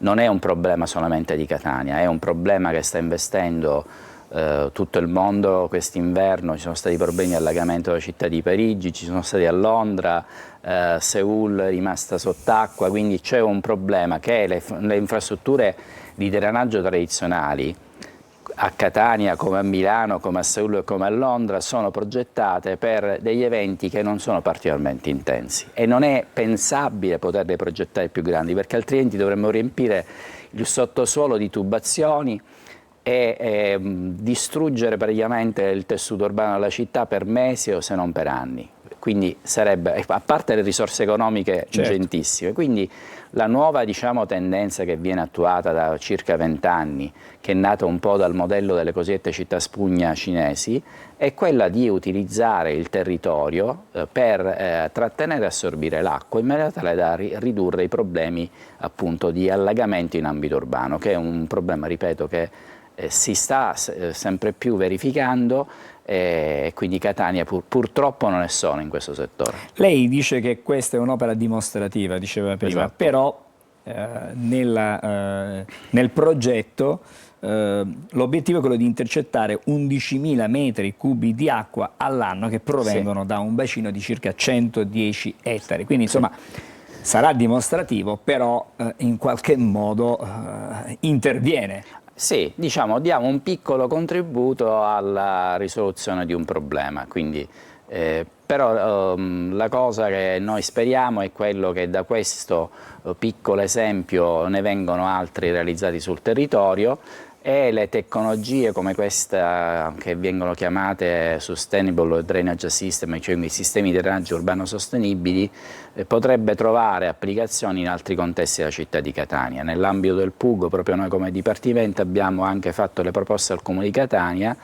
Non è un problema solamente di Catania, è un problema che sta investendo tutto il mondo. Quest'inverno ci sono stati problemi di allagamento della città di Parigi, ci sono stati a Londra, Seul è rimasta sott'acqua, quindi c'è un problema che le infrastrutture di drenaggio tradizionali a Catania, come a Milano, come a Seul e come a Londra, sono progettate per degli eventi che non sono particolarmente intensi e non è pensabile poterle progettare più grandi, perché altrimenti dovremmo riempire il sottosuolo di tubazioni e distruggere praticamente il tessuto urbano della città per mesi o se non per anni. Quindi sarebbe, a parte le risorse economiche ingentissime, quindi la nuova tendenza che viene attuata da circa 20 anni, che è nata un po' dal modello delle cosiddette città spugna cinesi, è quella di utilizzare il territorio per trattenere e assorbire l'acqua in maniera tale da ridurre i problemi appunto di allagamento in ambito urbano, che è un problema, ripeto, che si sta sempre più verificando e quindi Catania purtroppo non è solo in questo settore. Lei dice che questa è un'opera dimostrativa, diceva prima, esatto. Però nel progetto l'obiettivo è quello di intercettare 11.000 metri cubi di acqua all'anno che provengono da un bacino di circa 110 ettari, quindi insomma sarà dimostrativo, però in qualche modo interviene. Sì, diamo un piccolo contributo alla risoluzione di un problema, quindi, però la cosa che noi speriamo è quello che da questo piccolo esempio ne vengano altri realizzati sul territorio e le tecnologie come questa che vengono chiamate Sustainable Drainage System, cioè i sistemi di drenaggio urbano sostenibili, potrebbe trovare applicazioni in altri contesti della città di Catania. Nell'ambito del PUG, proprio noi come Dipartimento abbiamo anche fatto le proposte al Comune di Catania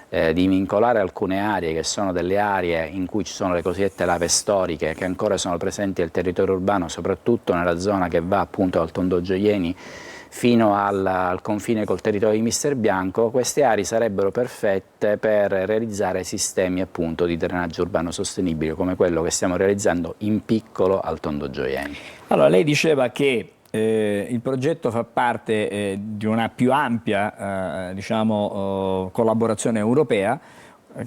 di vincolare alcune aree che sono delle aree in cui ci sono le cosiddette lave storiche che ancora sono presenti nel territorio urbano, soprattutto nella zona che va appunto dal Tondo Gioieni fino al confine col territorio di Mister Bianco. Queste aree sarebbero perfette per realizzare sistemi appunto di drenaggio urbano sostenibile come quello che stiamo realizzando in piccolo al Tondo Gioieni. Allora, lei diceva che il progetto fa parte di una più ampia collaborazione europea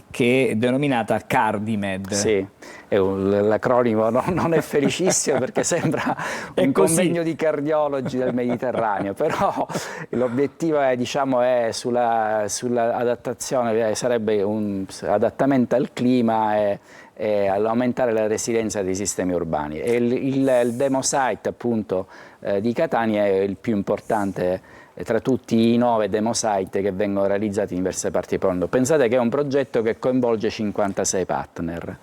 che è denominata CARDIMED. Sì, l'acronimo non è felicissimo perché sembra un convegno di cardiologi del Mediterraneo, però l'obiettivo è sull'adattazione, sarebbe un adattamento al clima e all'aumentare la resilienza dei sistemi urbani. E il demo site appunto di Catania è il più importante tra tutti i 9 demo site che vengono realizzati in diverse parti del mondo. Pensate che è un progetto che coinvolge 56 partner,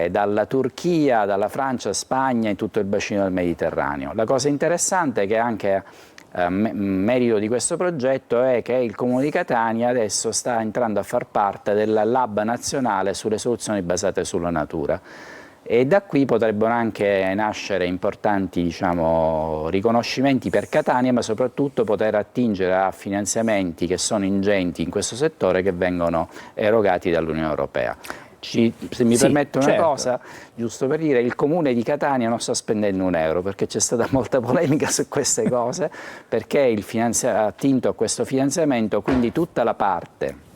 dalla Turchia, dalla Francia, Spagna e tutto il bacino del Mediterraneo. La cosa interessante è che anche merito di questo progetto è che il Comune di Catania adesso sta entrando a far parte del Lab nazionale sulle soluzioni basate sulla natura. E da qui potrebbero anche nascere importanti, diciamo, riconoscimenti per Catania, ma soprattutto poter attingere a finanziamenti che sono ingenti in questo settore che vengono erogati dall'Unione Europea. Se mi permette una cosa, giusto per dire, il Comune di Catania non sta spendendo un euro, perché c'è stata molta polemica su queste cose, perché ha attinto a questo finanziamento, quindi tutta la parte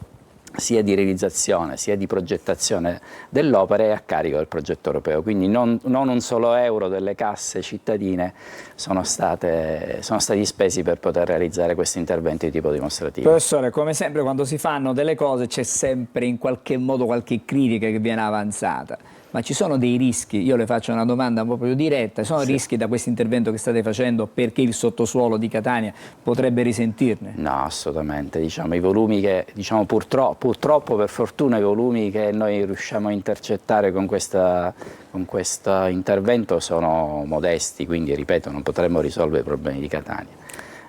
sia di realizzazione sia di progettazione dell'opera è a carico del progetto europeo, quindi non un solo euro delle casse cittadine sono stati spesi per poter realizzare questi interventi di tipo dimostrativo. Professore, come sempre quando si fanno delle cose c'è sempre in qualche modo qualche critica che viene avanzata, ma ci sono dei rischi? Io le faccio una domanda un po' più diretta, ci sono rischi da questo intervento che state facendo perché il sottosuolo di Catania potrebbe risentirne? No, assolutamente, diciamo, i volumi che, diciamo, purtroppo per fortuna i volumi che noi riusciamo a intercettare con questo intervento sono modesti, quindi ripeto non potremmo risolvere i problemi di Catania.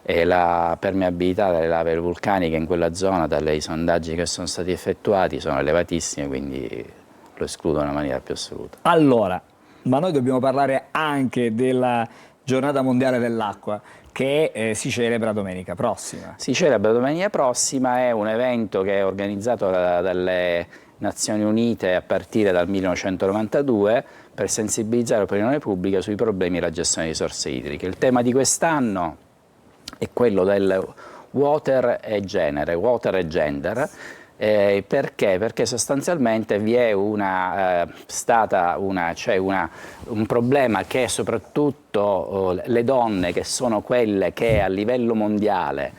E la permeabilità delle lave vulcaniche in quella zona, dalle sondaggi che sono stati effettuati, sono elevatissime, quindi lo escludo nella maniera più assoluta. Allora, ma noi dobbiamo parlare anche della Giornata Mondiale dell'Acqua che si celebra domenica prossima. Si celebra domenica prossima, è un evento che è organizzato dalle Nazioni Unite a partire dal 1992 per sensibilizzare l'opinione pubblica sui problemi della gestione di risorse idriche. Il tema di quest'anno è quello del water e gender. Perché? Perché sostanzialmente vi è un problema che soprattutto le donne, che sono quelle che a livello mondiale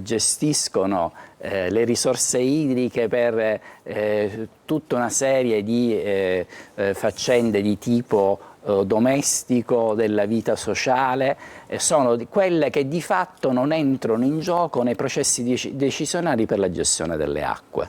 gestiscono le risorse idriche per tutta una serie di faccende di tipo domestico, della vita sociale, sono quelle che di fatto non entrano in gioco nei processi decisionali per la gestione delle acque.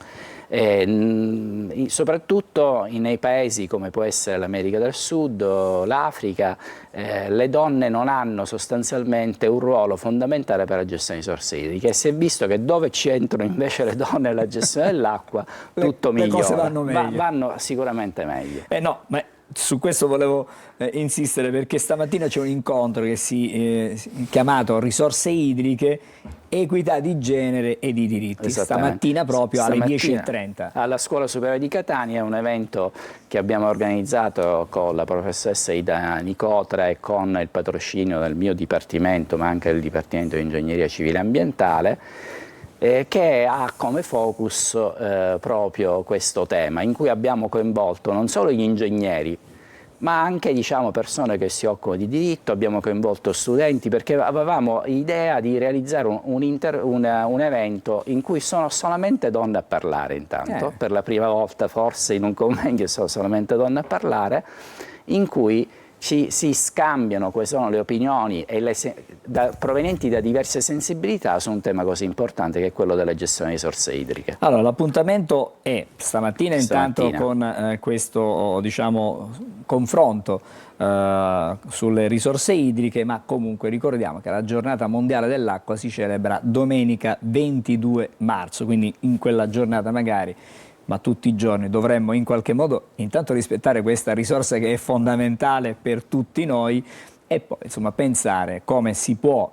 Soprattutto nei paesi come può essere l'America del Sud, l'Africa, le donne non hanno sostanzialmente un ruolo fondamentale per la gestione di risorse idriche e si è visto che dove ci entrano invece le donne nella gestione dell'acqua tutto migliora. Le cose vanno meglio. Vanno sicuramente meglio. No, ma su questo volevo insistere, perché stamattina c'è un incontro che si chiamato Risorse idriche, equità di genere e di diritti. Stamattina proprio alle 10:30. Alla Scuola Superiore di Catania, è un evento che abbiamo organizzato con la professoressa Ida Nicotra e con il patrocinio del mio dipartimento, ma anche del Dipartimento di Ingegneria Civile e Ambientale, che ha come focus proprio questo tema, in cui abbiamo coinvolto non solo gli ingegneri, ma anche, diciamo, persone che si occupano di diritto, abbiamo coinvolto studenti, perché avevamo idea di realizzare un evento in cui sono solamente donne a parlare intanto, per la prima volta forse in un convegno sono solamente donne a parlare, in cui si scambiano quali sono le opinioni provenienti da diverse sensibilità su un tema così importante che è quello della gestione di risorse idriche. Allora, l'appuntamento è stamattina intanto con questo, diciamo, confronto sulle risorse idriche, ma comunque ricordiamo che la Giornata Mondiale dell'Acqua si celebra domenica 22 marzo, quindi in quella giornata magari, ma tutti i giorni dovremmo in qualche modo intanto rispettare questa risorsa che è fondamentale per tutti noi e poi insomma pensare come si può,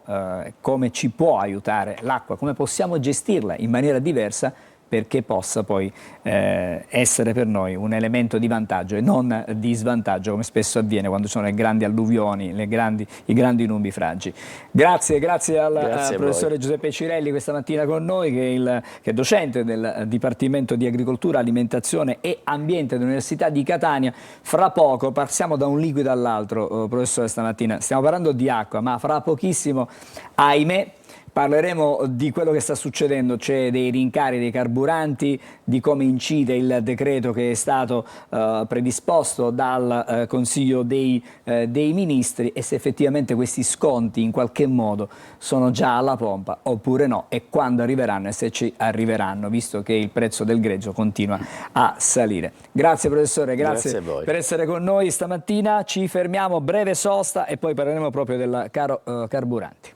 come ci può aiutare l'acqua, come possiamo gestirla in maniera diversa perché possa poi essere per noi un elemento di vantaggio e non di svantaggio, come spesso avviene quando ci sono le grandi alluvioni, i grandi nubifragi. Grazie al professore Giuseppe Cirelli questa mattina con noi, che è docente del Dipartimento di Agricoltura, Alimentazione e Ambiente dell'Università di Catania. Fra poco passiamo da un liquido all'altro, professore, stamattina stiamo parlando di acqua, ma fra pochissimo, ahimè, Parleremo di quello che sta succedendo, cioè dei rincari dei carburanti, di come incide il decreto che è stato predisposto dal Consiglio dei Ministri e se effettivamente questi sconti in qualche modo sono già alla pompa oppure no e quando arriveranno e se ci arriveranno, visto che il prezzo del greggio continua a salire. Grazie professore, grazie a voi per essere con noi stamattina. Ci fermiamo, breve sosta e poi parleremo proprio del caro carburanti.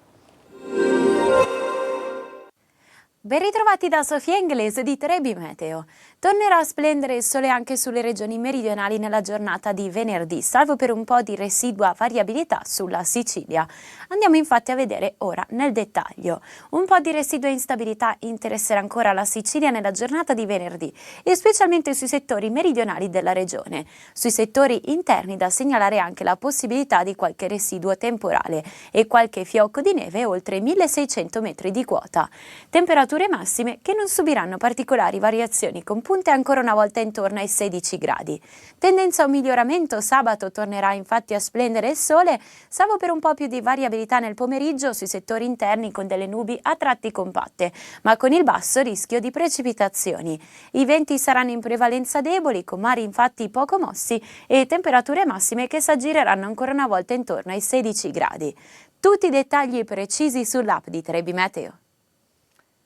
Ben ritrovati da Sofia Inglese di Trebi Meteo. Tornerà a splendere il sole anche sulle regioni meridionali nella giornata di venerdì, salvo per un po' di residua variabilità sulla Sicilia. Andiamo infatti a vedere ora nel dettaglio. Un po' di residua instabilità interesserà ancora la Sicilia nella giornata di venerdì e specialmente sui settori meridionali della regione. Sui settori interni da segnalare anche la possibilità di qualche residuo temporale e qualche fiocco di neve oltre 1600 metri di quota. Temperature massime che non subiranno particolari variazioni con punte ancora una volta intorno ai 16 gradi. Tendenza a un miglioramento, sabato tornerà infatti a splendere il sole, salvo per un po' più di variabilità nel pomeriggio sui settori interni con delle nubi a tratti compatte, ma con il basso rischio di precipitazioni. I venti saranno in prevalenza deboli, con mari infatti poco mossi e temperature massime che si aggireranno ancora una volta intorno ai 16 gradi. Tutti i dettagli precisi sull'app di Trebi Meteo.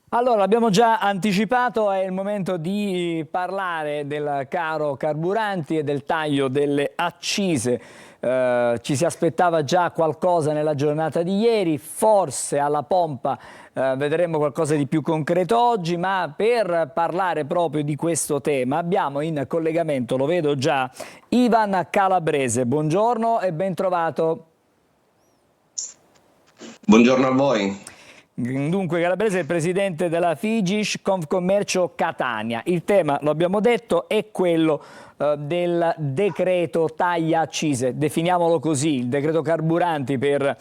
Allora, l'abbiamo già anticipato, è il momento di parlare del caro carburanti e del taglio delle accise. Ci si aspettava già qualcosa nella giornata di ieri, forse alla pompa vedremo qualcosa di più concreto oggi, ma per parlare proprio di questo tema abbiamo in collegamento, lo vedo già, Ivan Calabrese. Buongiorno e ben trovato. Buongiorno a voi. Dunque Calabrese è il presidente della Figish Confcommercio Catania. Il tema, lo abbiamo detto, è quello del decreto taglia accise, definiamolo così, il decreto carburanti per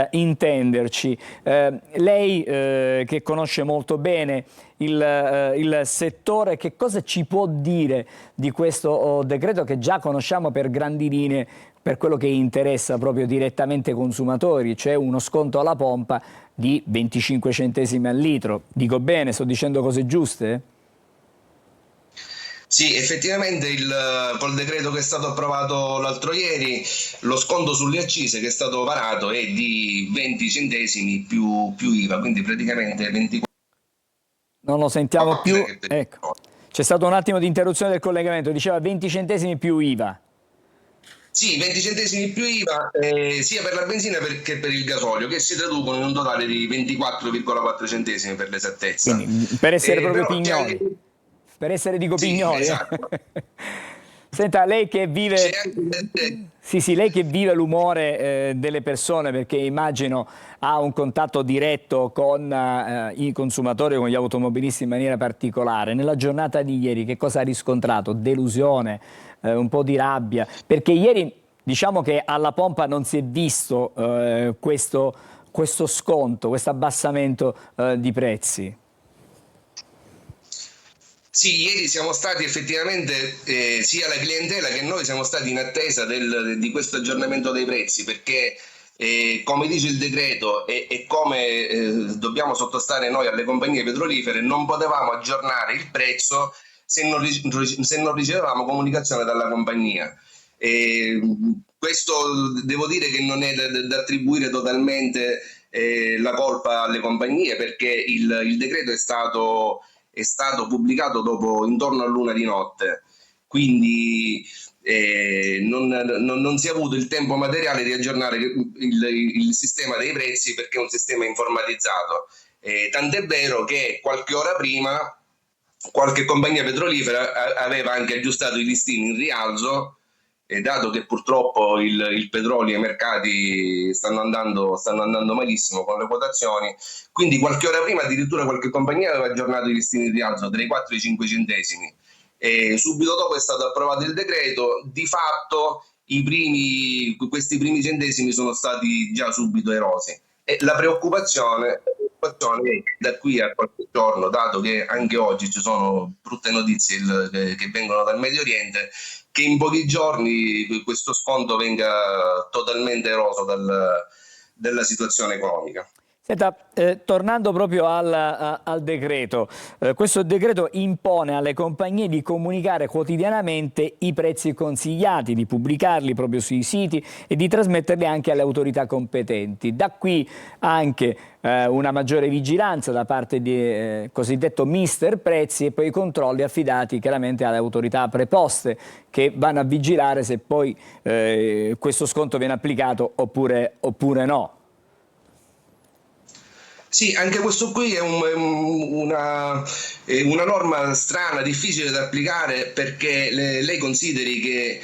intenderci. Lei che conosce molto bene il settore, che cosa ci può dire di questo decreto che già conosciamo per grandi linee per quello che interessa proprio direttamente ai consumatori, cioè uno sconto alla pompa di 25 centesimi al litro. Dico bene, sto dicendo cose giuste? Sì, effettivamente col decreto che è stato approvato l'altro ieri, lo sconto sulle accise che è stato varato è di 20 centesimi più IVA, quindi praticamente 24. Non lo sentiamo più. Ecco. C'è stato un attimo di interruzione del collegamento, diceva 20 centesimi più IVA. Sì, 20 centesimi più IVA sia per la benzina che per il gasolio, che si traducono in un totale di 24,4 centesimi per l'esattezza. Quindi, per essere proprio però pignoli. Per essere, dico, sì, pignoli. Esatto. Senta, lei che vive... Sì, lei che vive l'umore delle persone, perché immagino ha un contatto diretto con i consumatori, con gli automobilisti in maniera particolare. Nella giornata di ieri che cosa ha riscontrato? Delusione, un po' di rabbia? Perché ieri diciamo che alla pompa non si è visto questo sconto, questo abbassamento di prezzi. Sì, ieri siamo stati effettivamente, sia la clientela che noi siamo stati in attesa di questo aggiornamento dei prezzi, perché come dice il decreto e come dobbiamo sottostare noi alle compagnie petrolifere, non potevamo aggiornare il prezzo se non ricevevamo comunicazione dalla compagnia. Questo devo dire che non è da attribuire totalmente la colpa alle compagnie, perché il decreto è stato pubblicato intorno all'1 di notte, quindi non si è avuto il tempo materiale di aggiornare il sistema dei prezzi, perché è un sistema informatizzato. Tant'è vero che qualche ora prima qualche compagnia petrolifera aveva anche aggiustato i listini in rialzo, dato che purtroppo il petrolio e i mercati stanno andando malissimo con le quotazioni, quindi qualche ora prima addirittura qualche compagnia aveva aggiornato i listini in rialzo tra i 4 e i 5 centesimi. E subito dopo è stato approvato il decreto, di fatto questi primi centesimi sono stati già subito erosi. E la preoccupazione è che da qui a qualche giorno, dato che anche oggi ci sono brutte notizie che vengono dal Medio Oriente, che in pochi giorni questo sconto venga totalmente eroso dalla situazione economica. Senta, tornando proprio al decreto, questo decreto impone alle compagnie di comunicare quotidianamente i prezzi consigliati, di pubblicarli proprio sui siti e di trasmetterli anche alle autorità competenti. Da qui anche una maggiore vigilanza da parte di cosiddetto mister prezzi e poi i controlli affidati chiaramente alle autorità preposte che vanno a vigilare se poi questo sconto viene applicato oppure no. Sì, anche questo qui è una norma strana, difficile da applicare, perché lei consideri che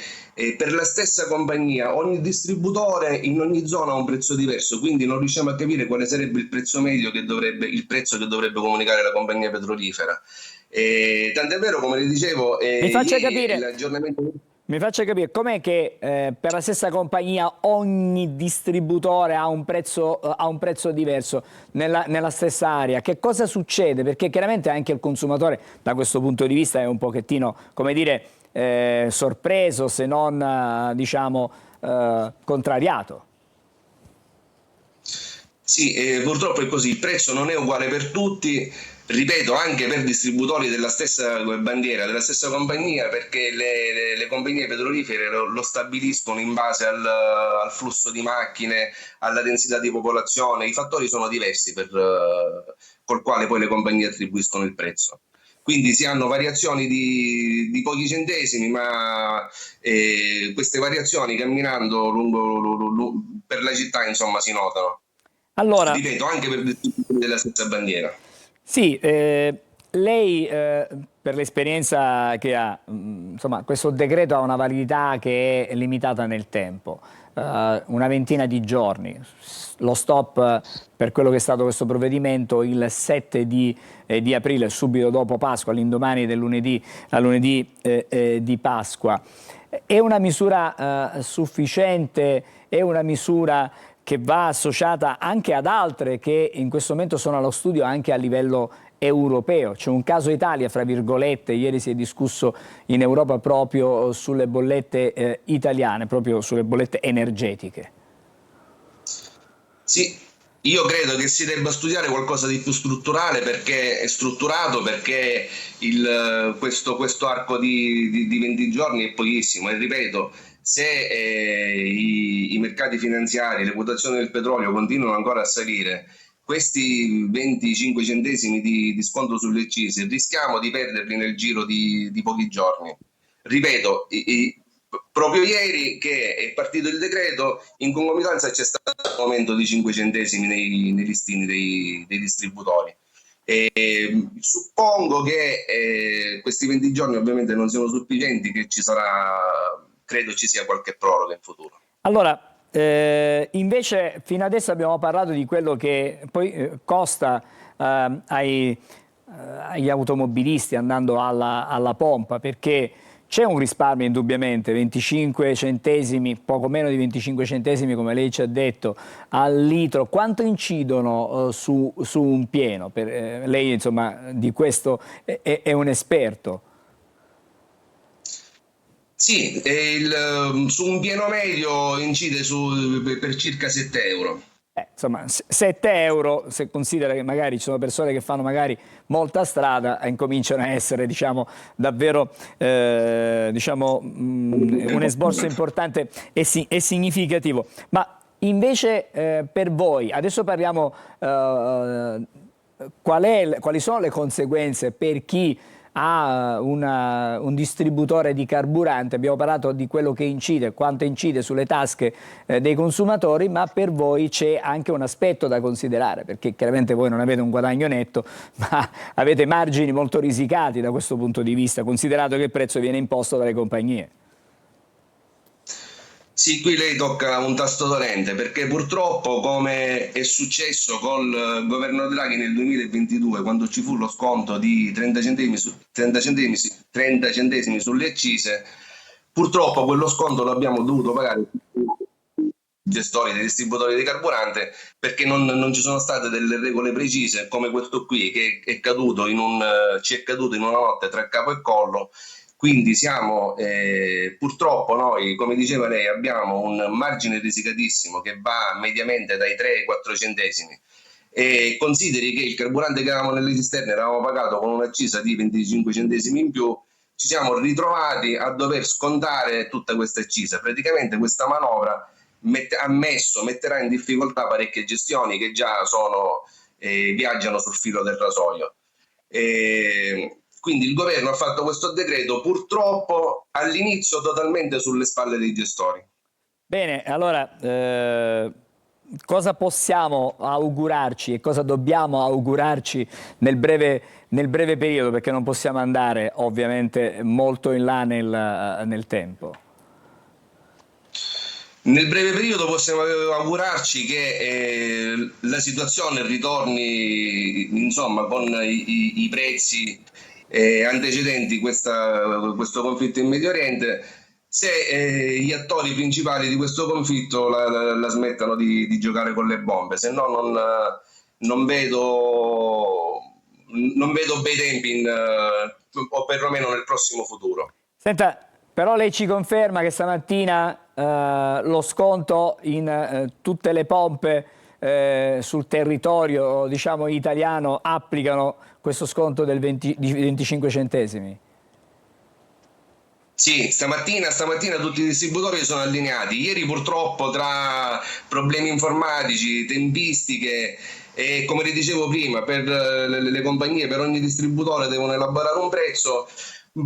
per la stessa compagnia ogni distributore in ogni zona ha un prezzo diverso, quindi non riusciamo a capire quale sarebbe il prezzo medio il prezzo che dovrebbe comunicare la compagnia petrolifera. Tant'è vero, come le dicevo, Mi faccia capire. l'aggiornamento... Mi faccia capire com'è che per la stessa compagnia ogni distributore ha un prezzo diverso nella stessa area. Che cosa succede? Perché chiaramente anche il consumatore da questo punto di vista è un pochettino, come dire, sorpreso, se non diciamo contrariato. Sì, purtroppo è così, il prezzo non è uguale per tutti, ripeto, anche per distributori della stessa bandiera, della stessa compagnia, perché le compagnie petrolifere lo stabiliscono in base al flusso di macchine, alla densità di popolazione, i fattori sono diversi col quale poi le compagnie attribuiscono il prezzo. Quindi si hanno variazioni di pochi centesimi, ma queste variazioni camminando per la città, insomma, si notano. Allora, Ripeto, anche per distributori della stessa bandiera. sì, lei per l'esperienza che ha, insomma, questo decreto ha una validità che è limitata nel tempo, una ventina di giorni. Lo stop per quello che è stato questo provvedimento il 7 di aprile, subito dopo Pasqua, all'indomani del lunedì di Pasqua. È una misura sufficiente? È una misura che va associata anche ad altre che in questo momento sono allo studio anche a livello europeo? C'è un caso Italia, fra virgolette, ieri si è discusso in Europa proprio sulle bollette italiane, proprio sulle bollette energetiche. Sì, io credo che si debba studiare qualcosa di più strutturale, perché è strutturato, perché questo arco di 20 giorni è pochissimo, e ripeto, se i mercati finanziari, le quotazioni del petrolio continuano ancora a salire, questi 25 centesimi di sconto sulle accise rischiamo di perderli nel giro di pochi giorni. Ripeto, proprio ieri che è partito il decreto, in concomitanza c'è stato un aumento di 5 centesimi nei listini dei distributori. Suppongo che questi 20 giorni ovviamente non siano sufficienti, che credo ci sia qualche proroga in futuro. Allora, invece fino adesso abbiamo parlato di quello che poi costa agli automobilisti andando alla pompa, perché c'è un risparmio indubbiamente, 25 centesimi, poco meno di 25 centesimi come lei ci ha detto, al litro. Quanto incidono su un pieno? Lei insomma di questo è un esperto. Sì, su un pieno medio incide per circa 7 euro. Insomma, 7 euro, se considera che magari ci sono persone che fanno magari molta strada, incominciano a essere, diciamo, davvero un esborso importante e significativo. Ma invece per voi, adesso parliamo quali sono le conseguenze per chi ha un distributore di carburante. Abbiamo parlato di quello che incide, quanto incide sulle tasche dei consumatori, ma per voi c'è anche un aspetto da considerare, perché chiaramente voi non avete un guadagno netto, ma avete margini molto risicati da questo punto di vista, considerato che il prezzo viene imposto dalle compagnie. Sì, qui lei tocca un tasto dolente, perché purtroppo, come è successo col governo Draghi nel 2022, quando ci fu lo sconto di 30 centesimi sulle accise, purtroppo quello sconto lo abbiamo dovuto pagare i gestori dei distributori di carburante, perché non ci sono state delle regole precise, come questo qui che ci è caduto in una notte tra capo e collo. Quindi purtroppo noi, come diceva lei, abbiamo un margine risicatissimo che va mediamente dai 3 ai 4 centesimi. E consideri che il carburante che avevamo nelle cisterne l'avevamo pagato con un'accisa di 25 centesimi in più, ci siamo ritrovati a dover scontare tutta questa accisa. Praticamente questa manovra metterà in difficoltà parecchie gestioni che già viaggiano sul filo del rasoio. Quindi il governo ha fatto questo decreto purtroppo all'inizio totalmente sulle spalle dei gestori. Bene, allora cosa possiamo augurarci e cosa dobbiamo augurarci nel breve periodo, perché non possiamo andare ovviamente molto in là nel tempo? Nel breve periodo possiamo augurarci che la situazione ritorni, insomma, con i prezzi antecedenti questo conflitto in Medio Oriente, se gli attori principali di questo conflitto la smettano di giocare con le bombe, se no non vedo bei tempi o perlomeno nel prossimo futuro. Senta, però lei ci conferma che stamattina lo sconto in tutte le pompe sul territorio, diciamo, italiano applicano questo sconto di 25 centesimi? Sì, stamattina tutti i distributori sono allineati. Ieri purtroppo tra problemi informatici, tempistiche e, come vi dicevo prima, per le compagnie, per ogni distributore devono elaborare un prezzo.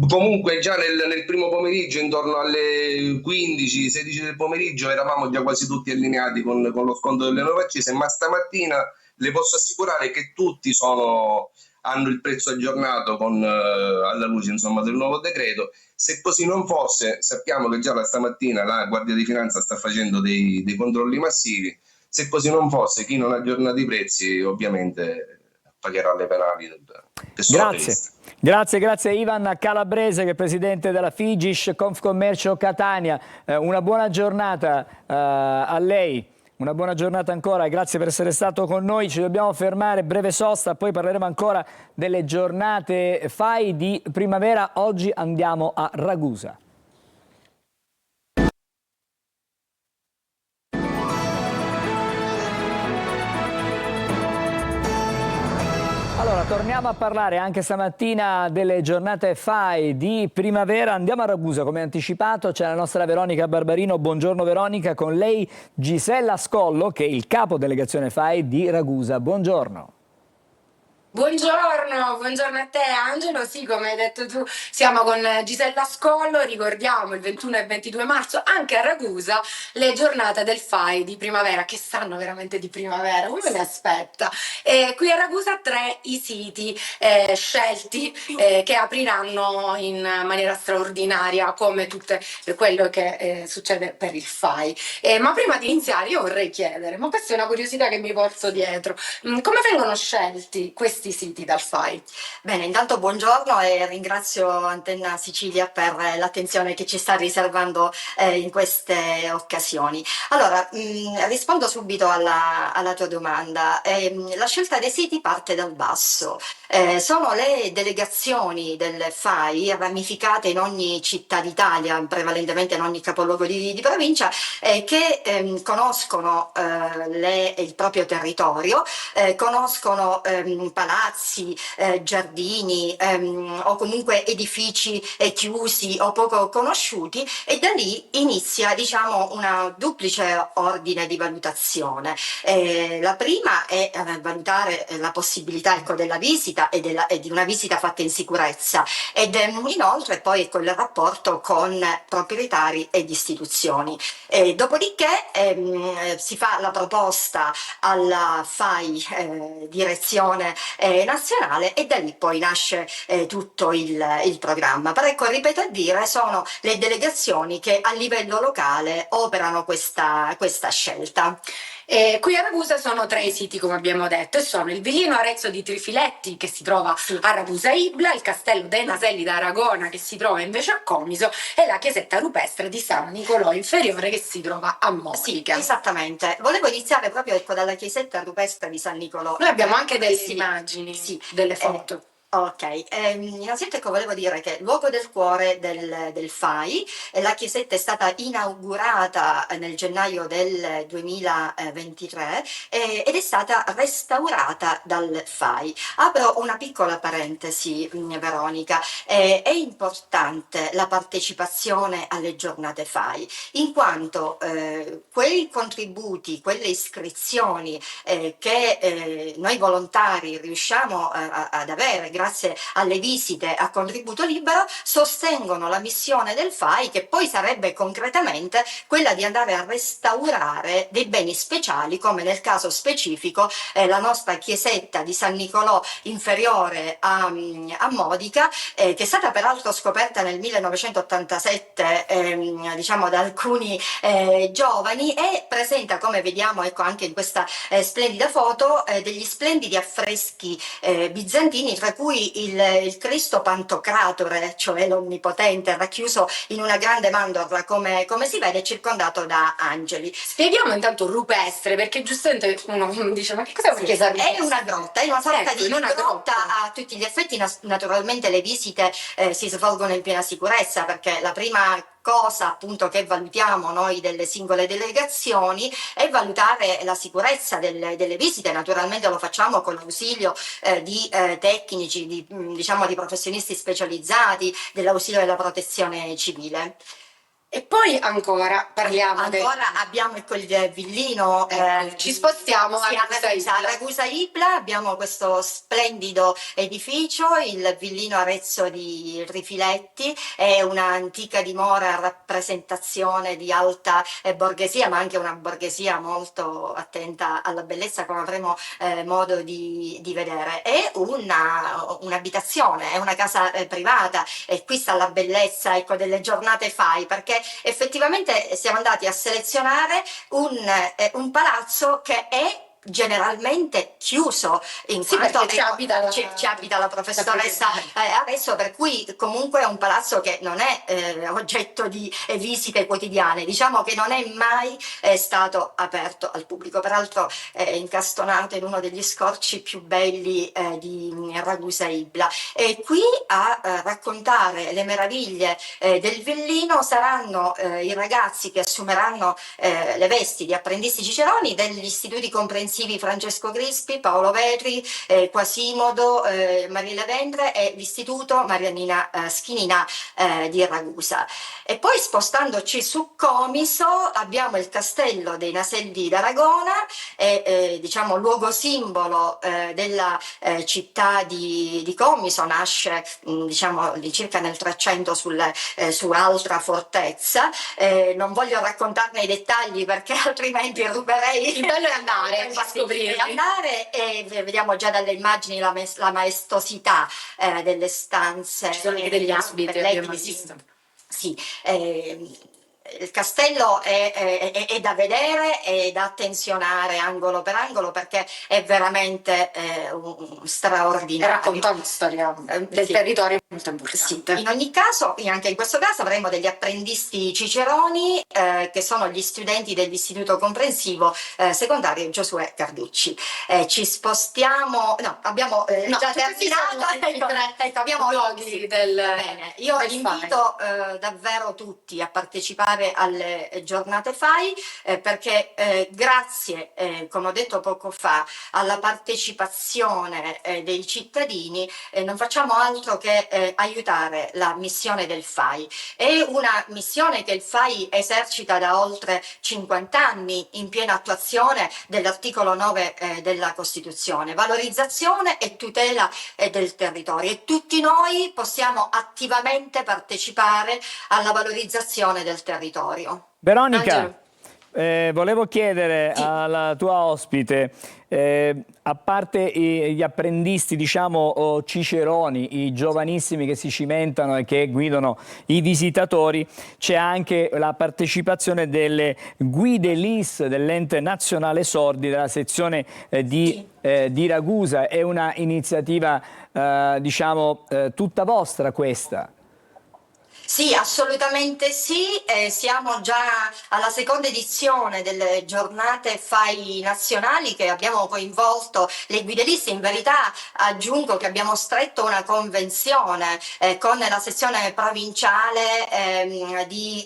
Comunque già nel primo pomeriggio, intorno alle 15-16 del pomeriggio, eravamo già quasi tutti allineati con lo sconto delle nuove accise, ma stamattina le posso assicurare che tutti hanno il prezzo aggiornato alla luce, insomma, del nuovo decreto. Se così non fosse, sappiamo che già stamattina la Guardia di Finanza sta facendo dei controlli massivi. Se così non fosse, chi non aggiorna i prezzi ovviamente pagherà le penali che sono previste. Grazie Ivan Calabrese, che è presidente della Figish Confcommercio Catania. Una buona giornata a lei. Una buona giornata ancora, grazie per essere stato con noi. Ci dobbiamo fermare, breve sosta, poi parleremo ancora delle giornate FAI di primavera. Oggi andiamo a Ragusa. Allora, torniamo a parlare anche stamattina delle giornate FAI di primavera. Andiamo a Ragusa, come anticipato, c'è la nostra Veronica Barbarino. Buongiorno Veronica, con lei Gisella Scollo, che è il capo delegazione FAI di Ragusa. Buongiorno. Buongiorno a te Angelo, sì, come hai detto tu siamo con Gisella Scollo, ricordiamo il 21 e 22 marzo anche a Ragusa le giornate del FAI di primavera, che stanno veramente di primavera, uno ne aspetta. Qui a Ragusa 3 i siti scelti che apriranno in maniera straordinaria, come tutto quello che succede per il FAI. Ma prima di iniziare io vorrei chiedere, ma questa è una curiosità che mi porto dietro, come vengono scelti questi siti dal FAI? Bene, intanto buongiorno e ringrazio Antenna Sicilia per l'attenzione che ci sta riservando in queste occasioni. Allora, rispondo subito alla tua domanda. La scelta dei siti parte dal basso. Sono le delegazioni del FAI ramificate in ogni città d'Italia, prevalentemente in ogni capoluogo di provincia, che conoscono il proprio territorio, conoscono palazzi, giardini o comunque edifici chiusi o poco conosciuti, e da lì inizia, diciamo, una duplice ordine di valutazione. La prima è valutare la possibilità, ecco, della visita e di una visita fatta in sicurezza, ed inoltre poi il rapporto con proprietari ed istituzioni. Dopodiché si fa la proposta alla FAI direzione nazionale, e da lì poi nasce tutto il programma. Però, ecco, ripeto a dire, sono le delegazioni che a livello locale operano questa scelta. Qui a Ragusa sono 3 i siti, come abbiamo detto, e sono il Villino Arezzo di Trifiletti, che si trova a Ragusa Ibla, il Castello dei Naselli d'Aragona, che si trova invece a Comiso, e la chiesetta rupestre di San Nicolò Inferiore, che si trova a Modica. Sì, esattamente. Volevo iniziare proprio, ecco, dalla chiesetta rupestre di San Nicolò. Noi abbiamo anche delle immagini, delle foto. Ok, innanzitutto ecco, volevo dire che luogo del cuore del FAI, la chiesetta è stata inaugurata nel gennaio del 2023 ed è stata restaurata dal FAI. Apro una piccola parentesi, Veronica, è importante la partecipazione alle giornate FAI, in quanto quei contributi, quelle iscrizioni che noi volontari riusciamo ad avere grazie alle visite a contributo libero sostengono la missione del FAI, che poi sarebbe concretamente quella di andare a restaurare dei beni speciali, come nel caso specifico la nostra chiesetta di San Nicolò inferiore a Modica, che è stata peraltro scoperta nel 1987 diciamo da alcuni giovani, e presenta, come vediamo ecco anche in questa splendida foto, degli splendidi affreschi bizantini, tra cui il Cristo Pantocratore, cioè l'Onnipotente, racchiuso in una grande mandorla come si vede, circondato da angeli. Spieghiamo intanto rupestre, perché giustamente uno dice ma che cos'è una chiesa rupestre? È una grotta, è una sorta di grotta a tutti gli effetti. Naturalmente le visite si svolgono in piena sicurezza, perché la prima cosa appunto che valutiamo noi delle singole delegazioni è valutare la sicurezza delle visite. Naturalmente lo facciamo con l'ausilio di tecnici, diciamo di professionisti specializzati, dell'ausilio della protezione civile. E poi ancora parliamo abbiamo ecco il villino, ci spostiamo a Ragusa Ibla. Abbiamo questo splendido edificio, il villino Arezzo di Rifiletti, è un'antica dimora a rappresentazione di alta borghesia, ma anche una borghesia molto attenta alla bellezza, come avremo modo di vedere. È un'abitazione, è una casa privata, e qui sta la bellezza ecco delle giornate FAI, perché effettivamente siamo andati a selezionare un palazzo che è generalmente chiuso, in quanto ci abita la professoressa adesso, per cui comunque è un palazzo che non è oggetto di visite quotidiane, diciamo che non è mai stato aperto al pubblico. Peraltro è incastonato in uno degli scorci più belli di Ragusa Ibla, e qui a raccontare le meraviglie del villino saranno i ragazzi che assumeranno le vesti di apprendisti ciceroni degli istituti comprensivi Francesco Crispi, Paolo Vetri, Quasimodo, Maria Vendre e l'Istituto Marianina Schinina di Ragusa. E poi spostandoci su Comiso abbiamo il Castello dei Naselli d'Aragona, diciamo luogo simbolo della città di Comiso. Nasce diciamo di circa nel 300 su altra fortezza. Non voglio raccontarne i dettagli perché altrimenti ruberei. Il bello è andare a scoprire. E vediamo già dalle immagini la maestosità delle stanze. Ci sono anche degli abiti, abbiamo visto. Sì, il castello è da vedere, è da attenzionare angolo per angolo, perché è veramente straordinario. Racconta una storia del territorio molto importante. Sì. In ogni caso, anche in questo caso, avremo degli apprendisti ciceroni che sono gli studenti dell'Istituto Comprensivo Secondario Giosuè Carducci. Ci spostiamo, abbiamo già terminato. Ecco, abbiamo luoghi Bene, io invito davvero tutti a partecipare alle giornate FAI, perché grazie, come ho detto poco fa, alla partecipazione dei cittadini non facciamo altro che aiutare la missione del FAI. È una missione che il FAI esercita da oltre 50 anni, in piena attuazione dell'articolo 9 della Costituzione, valorizzazione e tutela del territorio, e tutti noi possiamo attivamente partecipare alla valorizzazione del territorio. Veronica, volevo chiedere alla tua ospite, a parte gli apprendisti, diciamo ciceroni, i giovanissimi che si cimentano e che guidano i visitatori, c'è anche la partecipazione delle guide LIS dell'Ente Nazionale Sordi della sezione di Ragusa. È una iniziativa diciamo tutta vostra questa? Sì, assolutamente sì, siamo già alla seconda edizione delle giornate FAI nazionali che abbiamo coinvolto le guide liste. In verità aggiungo che abbiamo stretto una convenzione con la sezione provinciale di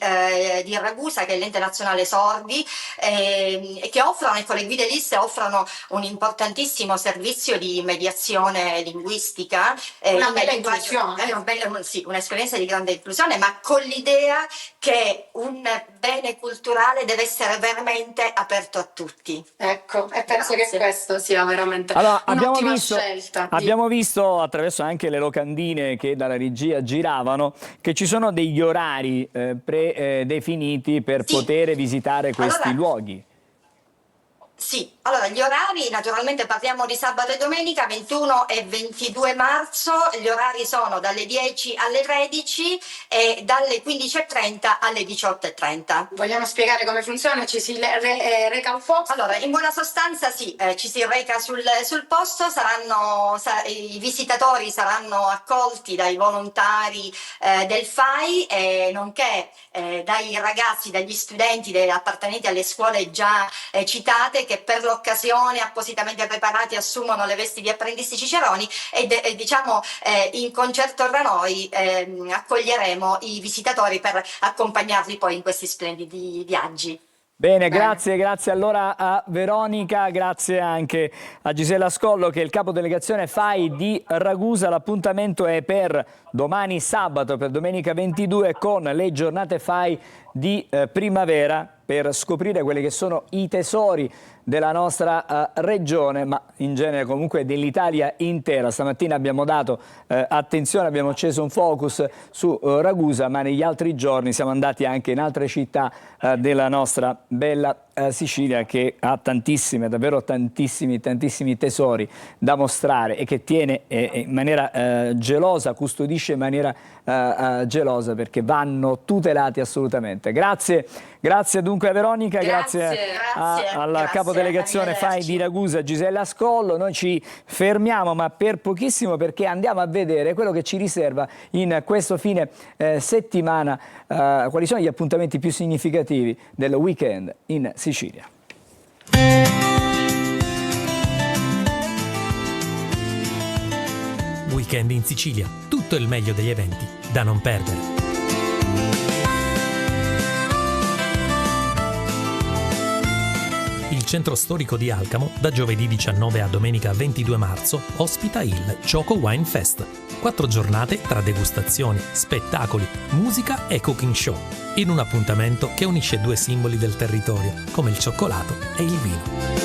Ragusa, che è l'ente nazionale sordi, e che offrono, ecco, le guide liste offrono un importantissimo servizio di mediazione linguistica. Una bella inclusione. Sì, un'esperienza di grande inclusione, ma con l'idea che un bene culturale deve essere veramente aperto a tutti. Ecco, e penso che questo sia veramente un'ottima scelta. Abbiamo visto attraverso anche le locandine che dalla regia giravano che ci sono degli orari predefiniti per poter visitare questi luoghi. Sì, allora gli orari, naturalmente parliamo di sabato e domenica, 21 e 22 marzo, gli orari sono dalle 10 alle 13 e dalle 15:30 alle 18:30. Vogliamo spiegare come funziona? Ci si reca al posto? Allora, in buona sostanza sì, ci si reca sul posto, i visitatori saranno accolti dai volontari del FAI, nonché dai ragazzi, dagli studenti appartenenti alle scuole già citate, che per l'occasione appositamente preparati assumono le vesti di apprendisti ciceroni e diciamo in concerto tra noi accoglieremo i visitatori per accompagnarli poi in questi splendidi viaggi. Bene, grazie allora a Veronica, grazie anche a Gisella Scollo che è il capodelegazione FAI di Ragusa. L'appuntamento è per domani sabato, per domenica 22, con le giornate FAI di primavera, per scoprire quelli che sono i tesori della nostra regione, ma in genere comunque dell'Italia intera. Stamattina abbiamo dato attenzione, abbiamo acceso un focus su Ragusa, ma negli altri giorni siamo andati anche in altre città della nostra bella Sicilia, che ha tantissime, davvero tantissimi tesori da mostrare e che tiene in maniera gelosa, custodisce in maniera gelosa, perché vanno tutelati assolutamente. Grazie dunque a Veronica, grazie alla capodelegazione FAI di Ragusa, Gisella Scollo. Noi ci fermiamo, ma per pochissimo, perché andiamo a vedere quello che ci riserva in questo fine settimana, quali sono gli appuntamenti più significativi del weekend in Sicilia. Weekend in Sicilia, tutto il meglio degli eventi da non perdere. Il centro storico di Alcamo, da giovedì 19 a domenica 22 marzo, ospita il Choco Wine Fest. 4 giornate tra degustazioni, spettacoli, musica e cooking show, in un appuntamento che unisce 2 simboli del territorio, come il cioccolato e il vino.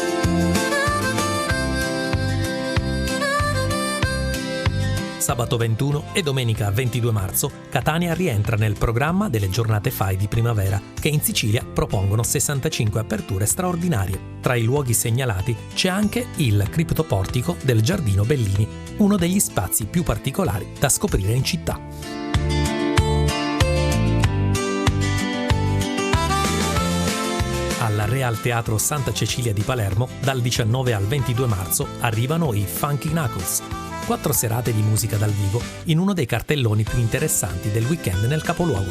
Sabato 21 e domenica 22 marzo, Catania rientra nel programma delle giornate FAI di primavera, che in Sicilia propongono 65 aperture straordinarie. Tra i luoghi segnalati c'è anche il criptoportico del Giardino Bellini, uno degli spazi più particolari da scoprire in città. Al Real Teatro Santa Cecilia di Palermo, dal 19 al 22 marzo, arrivano i Funky Knuckles. 4 serate di musica dal vivo in uno dei cartelloni più interessanti del weekend nel capoluogo.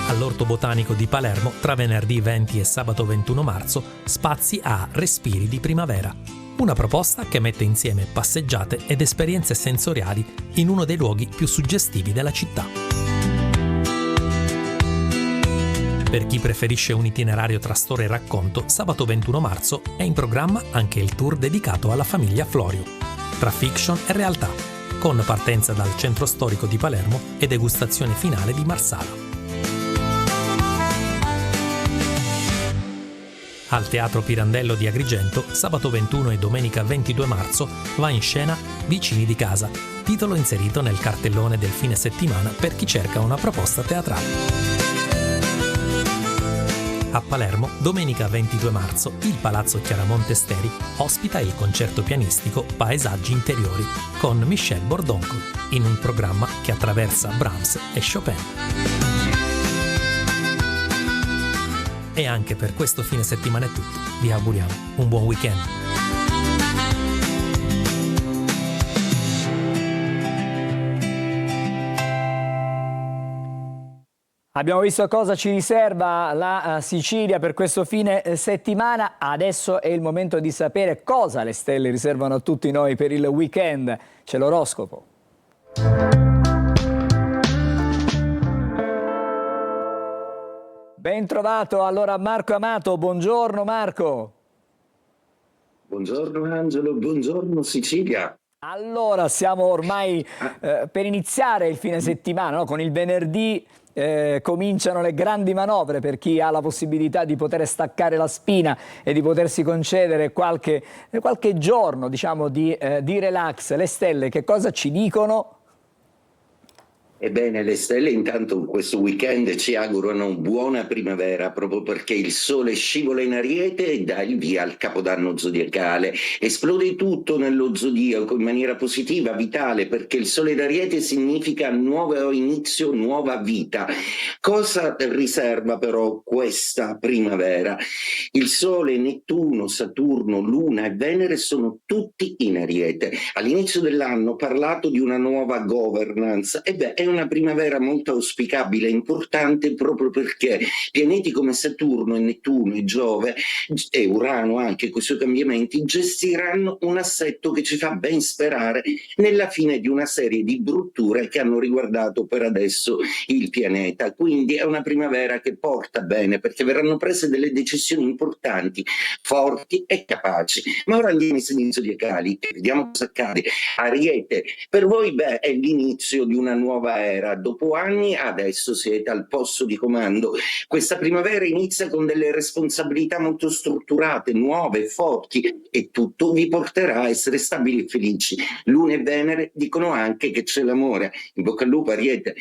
All'Orto Botanico di Palermo, tra venerdì 20 e sabato 21 marzo, spazi a Respiri di primavera. Una proposta che mette insieme passeggiate ed esperienze sensoriali in uno dei luoghi più suggestivi della città. Per chi preferisce un itinerario tra storia e racconto, sabato 21 marzo è in programma anche il tour dedicato alla famiglia Florio, tra fiction e realtà, con partenza dal centro storico di Palermo e degustazione finale di Marsala. Al Teatro Pirandello di Agrigento, sabato 21 e domenica 22 marzo, va in scena Vicini di casa, titolo inserito nel cartellone del fine settimana per chi cerca una proposta teatrale. A Palermo, domenica 22 marzo, il Palazzo Chiaramonte Steri ospita il concerto pianistico Paesaggi interiori con Michel Bordoncol, in un programma che attraversa Brahms e Chopin. E anche per questo fine settimana è tutto. Vi auguriamo un buon weekend. Abbiamo visto cosa ci riserva la Sicilia per questo fine settimana, adesso è il momento di sapere cosa le stelle riservano a tutti noi per il weekend. C'è l'oroscopo. Ben trovato allora Marco Amato, buongiorno Marco. Buongiorno Angelo, buongiorno Sicilia. Allora, siamo ormai per iniziare il fine settimana, no? Con il venerdì cominciano le grandi manovre per chi ha la possibilità di poter staccare la spina e di potersi concedere qualche giorno, diciamo, di relax. Le stelle che cosa ci dicono? Ebbene, le stelle intanto questo weekend ci augurano buona primavera, proprio perché il sole scivola in Ariete e dà il via al capodanno zodiacale. Esplode tutto nello zodiaco in maniera positiva, vitale, perché il sole d'Ariete significa nuovo inizio, nuova vita. Cosa riserva però questa primavera? Il sole, Nettuno, Saturno, Luna e Venere sono tutti in Ariete. All'inizio dell'anno ho parlato di una nuova governance, è una primavera molto auspicabile e importante proprio perché pianeti come Saturno e Nettuno e Giove e Urano anche con i suoi cambiamenti gestiranno un assetto che ci fa ben sperare nella fine di una serie di brutture che hanno riguardato per adesso il pianeta. Quindi è una primavera che porta bene perché verranno prese delle decisioni importanti, forti e capaci. Ma ora andiamo ai segni zodiacali e vediamo cosa accade. Ariete, per voi è l'inizio di una nuova era, dopo anni adesso siete al posto di comando. Questa primavera inizia con delle responsabilità molto strutturate, nuove, forti e tutto vi porterà a essere stabili e felici. Luna e Venere dicono anche che c'è l'amore. In bocca al lupo Ariete.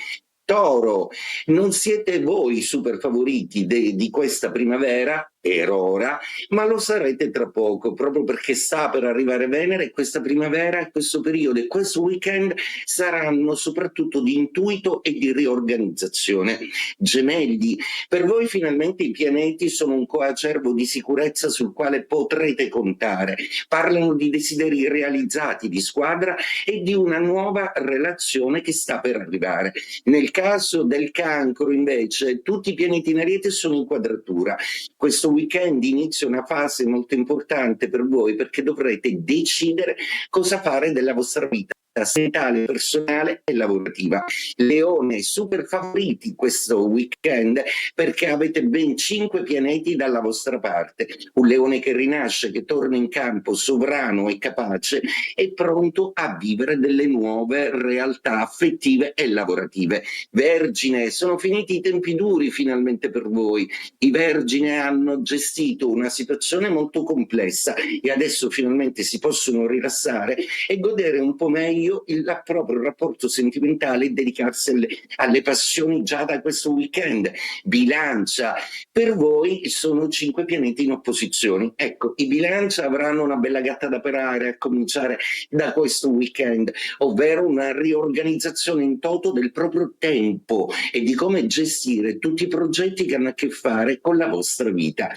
Toro, non siete voi i super favoriti di questa primavera, per ora, ma lo sarete tra poco, proprio perché sta per arrivare Venere e questa primavera e questo periodo e questo weekend saranno soprattutto di intuito e di riorganizzazione. Gemelli, per voi finalmente i pianeti sono un coacervo di sicurezza sul quale potrete contare. Parlano di desideri realizzati, di squadra e di una nuova relazione che sta per arrivare. Nel caso del Cancro, invece, tutti i pianeti in Ariete sono in quadratura. Questo weekend inizia una fase molto importante per voi perché dovrete decidere cosa fare della vostra vita sanitaria, personale e lavorativa. Leone, super favoriti questo weekend perché avete ben 5 pianeti dalla vostra parte. Un leone che rinasce, che torna in campo sovrano e capace e pronto a vivere delle nuove realtà affettive e lavorative. Vergine, sono finiti i tempi duri finalmente per voi. I Vergine hanno gestito una situazione molto complessa e adesso finalmente si possono rilassare e godere un po' meglio il proprio rapporto sentimentale e dedicarsi alle passioni già da questo weekend. Bilancia, per voi sono 5 pianeti in opposizione. Ecco, i Bilancia avranno una bella gatta da pelare a cominciare da questo weekend, ovvero una riorganizzazione in toto del proprio tempo e di come gestire tutti i progetti che hanno a che fare con la vostra vita.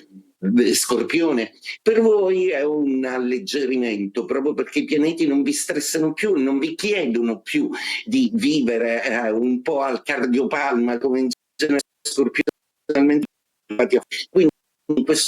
Scorpione, per voi è un alleggerimento proprio perché i pianeti non vi stressano più, non vi chiedono più di vivere un po' al cardiopalma come in genere Scorpione. Quindi in questo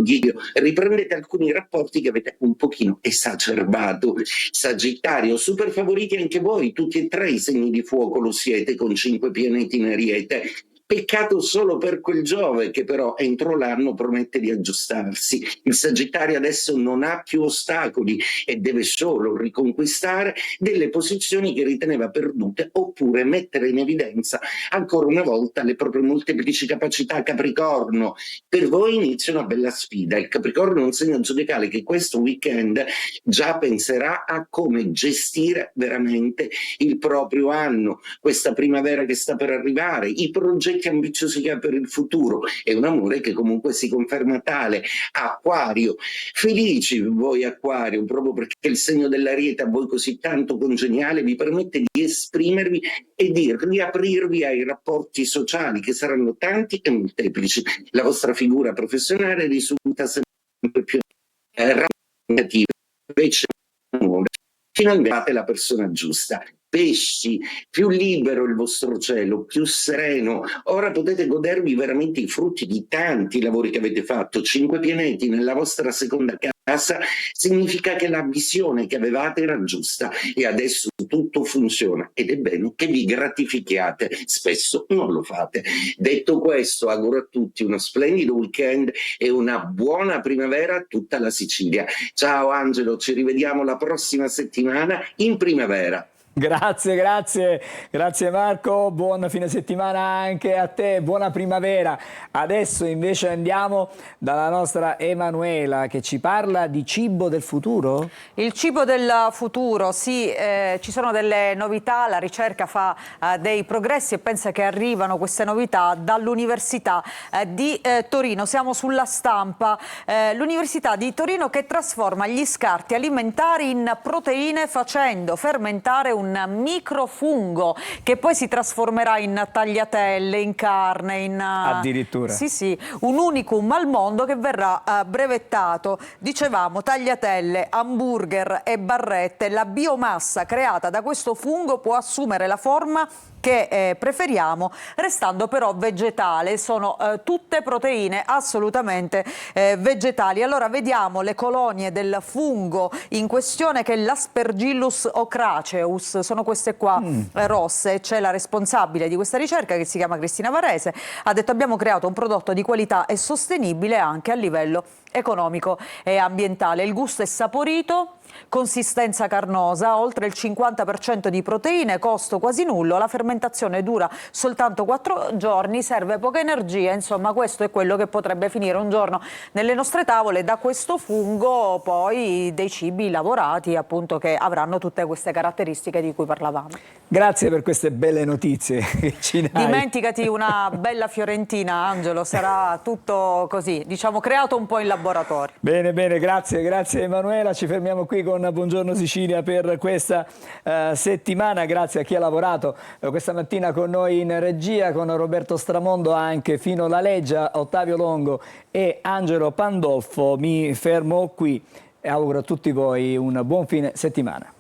video riprendete alcuni rapporti che avete un pochino esacerbato. Sagittario, super favoriti anche voi, tutti e 3 i segni di fuoco lo siete con 5 pianeti in Ariete. Peccato solo per quel Giove che però entro l'anno promette di aggiustarsi. Il Sagittario adesso non ha più ostacoli e deve solo riconquistare delle posizioni che riteneva perdute oppure mettere in evidenza ancora una volta le proprie molteplici capacità. Capricorno, per voi inizia una bella sfida. Il Capricorno è un segno zodiacale che questo weekend già penserà a come gestire veramente il proprio anno, questa primavera che sta per arrivare, i progetti ambiziosi che ha per il futuro e un amore che comunque si conferma tale. Acquario, felici voi Acquario, proprio perché il segno dell'Ariete a voi così tanto congeniale vi permette di esprimervi e di riaprirvi ai rapporti sociali che saranno tanti e molteplici. La vostra figura professionale risulta sempre più rappresentativa, invece finalmente fate la persona giusta. pesci, più libero il vostro cielo, più sereno. Ora potete godervi veramente i frutti di tanti lavori che avete fatto. 5 pianeti nella vostra seconda casa significa che la visione che avevate era giusta e adesso tutto funziona ed è bene che vi gratifichiate, spesso non lo fate. Detto questo, auguro a tutti uno splendido weekend e una buona primavera a tutta la Sicilia. Ciao Angelo, ci rivediamo la prossima settimana in primavera. Grazie, grazie, grazie Marco, buon fine settimana anche a te, buona primavera. Adesso invece andiamo dalla nostra Emanuela che ci parla di cibo del futuro? Il cibo del futuro, sì, ci sono delle novità, la ricerca fa dei progressi e pensa che arrivano queste novità dall'Università di Torino. Siamo sulla stampa, l'Università di Torino che trasforma gli scarti alimentari in proteine facendo fermentare un microfungo che poi si trasformerà in tagliatelle, in carne, in... Addirittura. Sì, sì, un unicum al mondo che verrà brevettato. Dicevamo, tagliatelle, hamburger e barrette, la biomassa creata da questo fungo può assumere la forma che preferiamo, restando però vegetale. Sono tutte proteine assolutamente vegetali. Allora vediamo le colonie del fungo in questione, che è l'Aspergillus ocraceus, sono queste qua rosse. C'è la responsabile di questa ricerca che si chiama Cristina Varese, ha detto: abbiamo creato un prodotto di qualità e sostenibile anche a livello economico e ambientale. Il gusto è saporito, consistenza carnosa, oltre il 50% di proteine, costo quasi nullo, la fermentazione dura soltanto 4 giorni, serve poca energia. Insomma, questo è quello che potrebbe finire un giorno nelle nostre tavole da questo fungo, poi dei cibi lavorati appunto che avranno tutte queste caratteristiche di cui parlavamo. Grazie per queste belle notizie che ci dai. Dimenticati una bella fiorentina, Angelo, sarà tutto così, diciamo, creato un po' in laboratorio. Bene, bene, grazie Emanuela, ci fermiamo qui con Buongiorno Sicilia per questa settimana. Grazie a chi ha lavorato questa mattina con noi in regia, con Roberto Stramondo, anche Fino La Leggia, Ottavio Longo e Angelo Pandolfo. Mi fermo qui e auguro a tutti voi un buon fine settimana.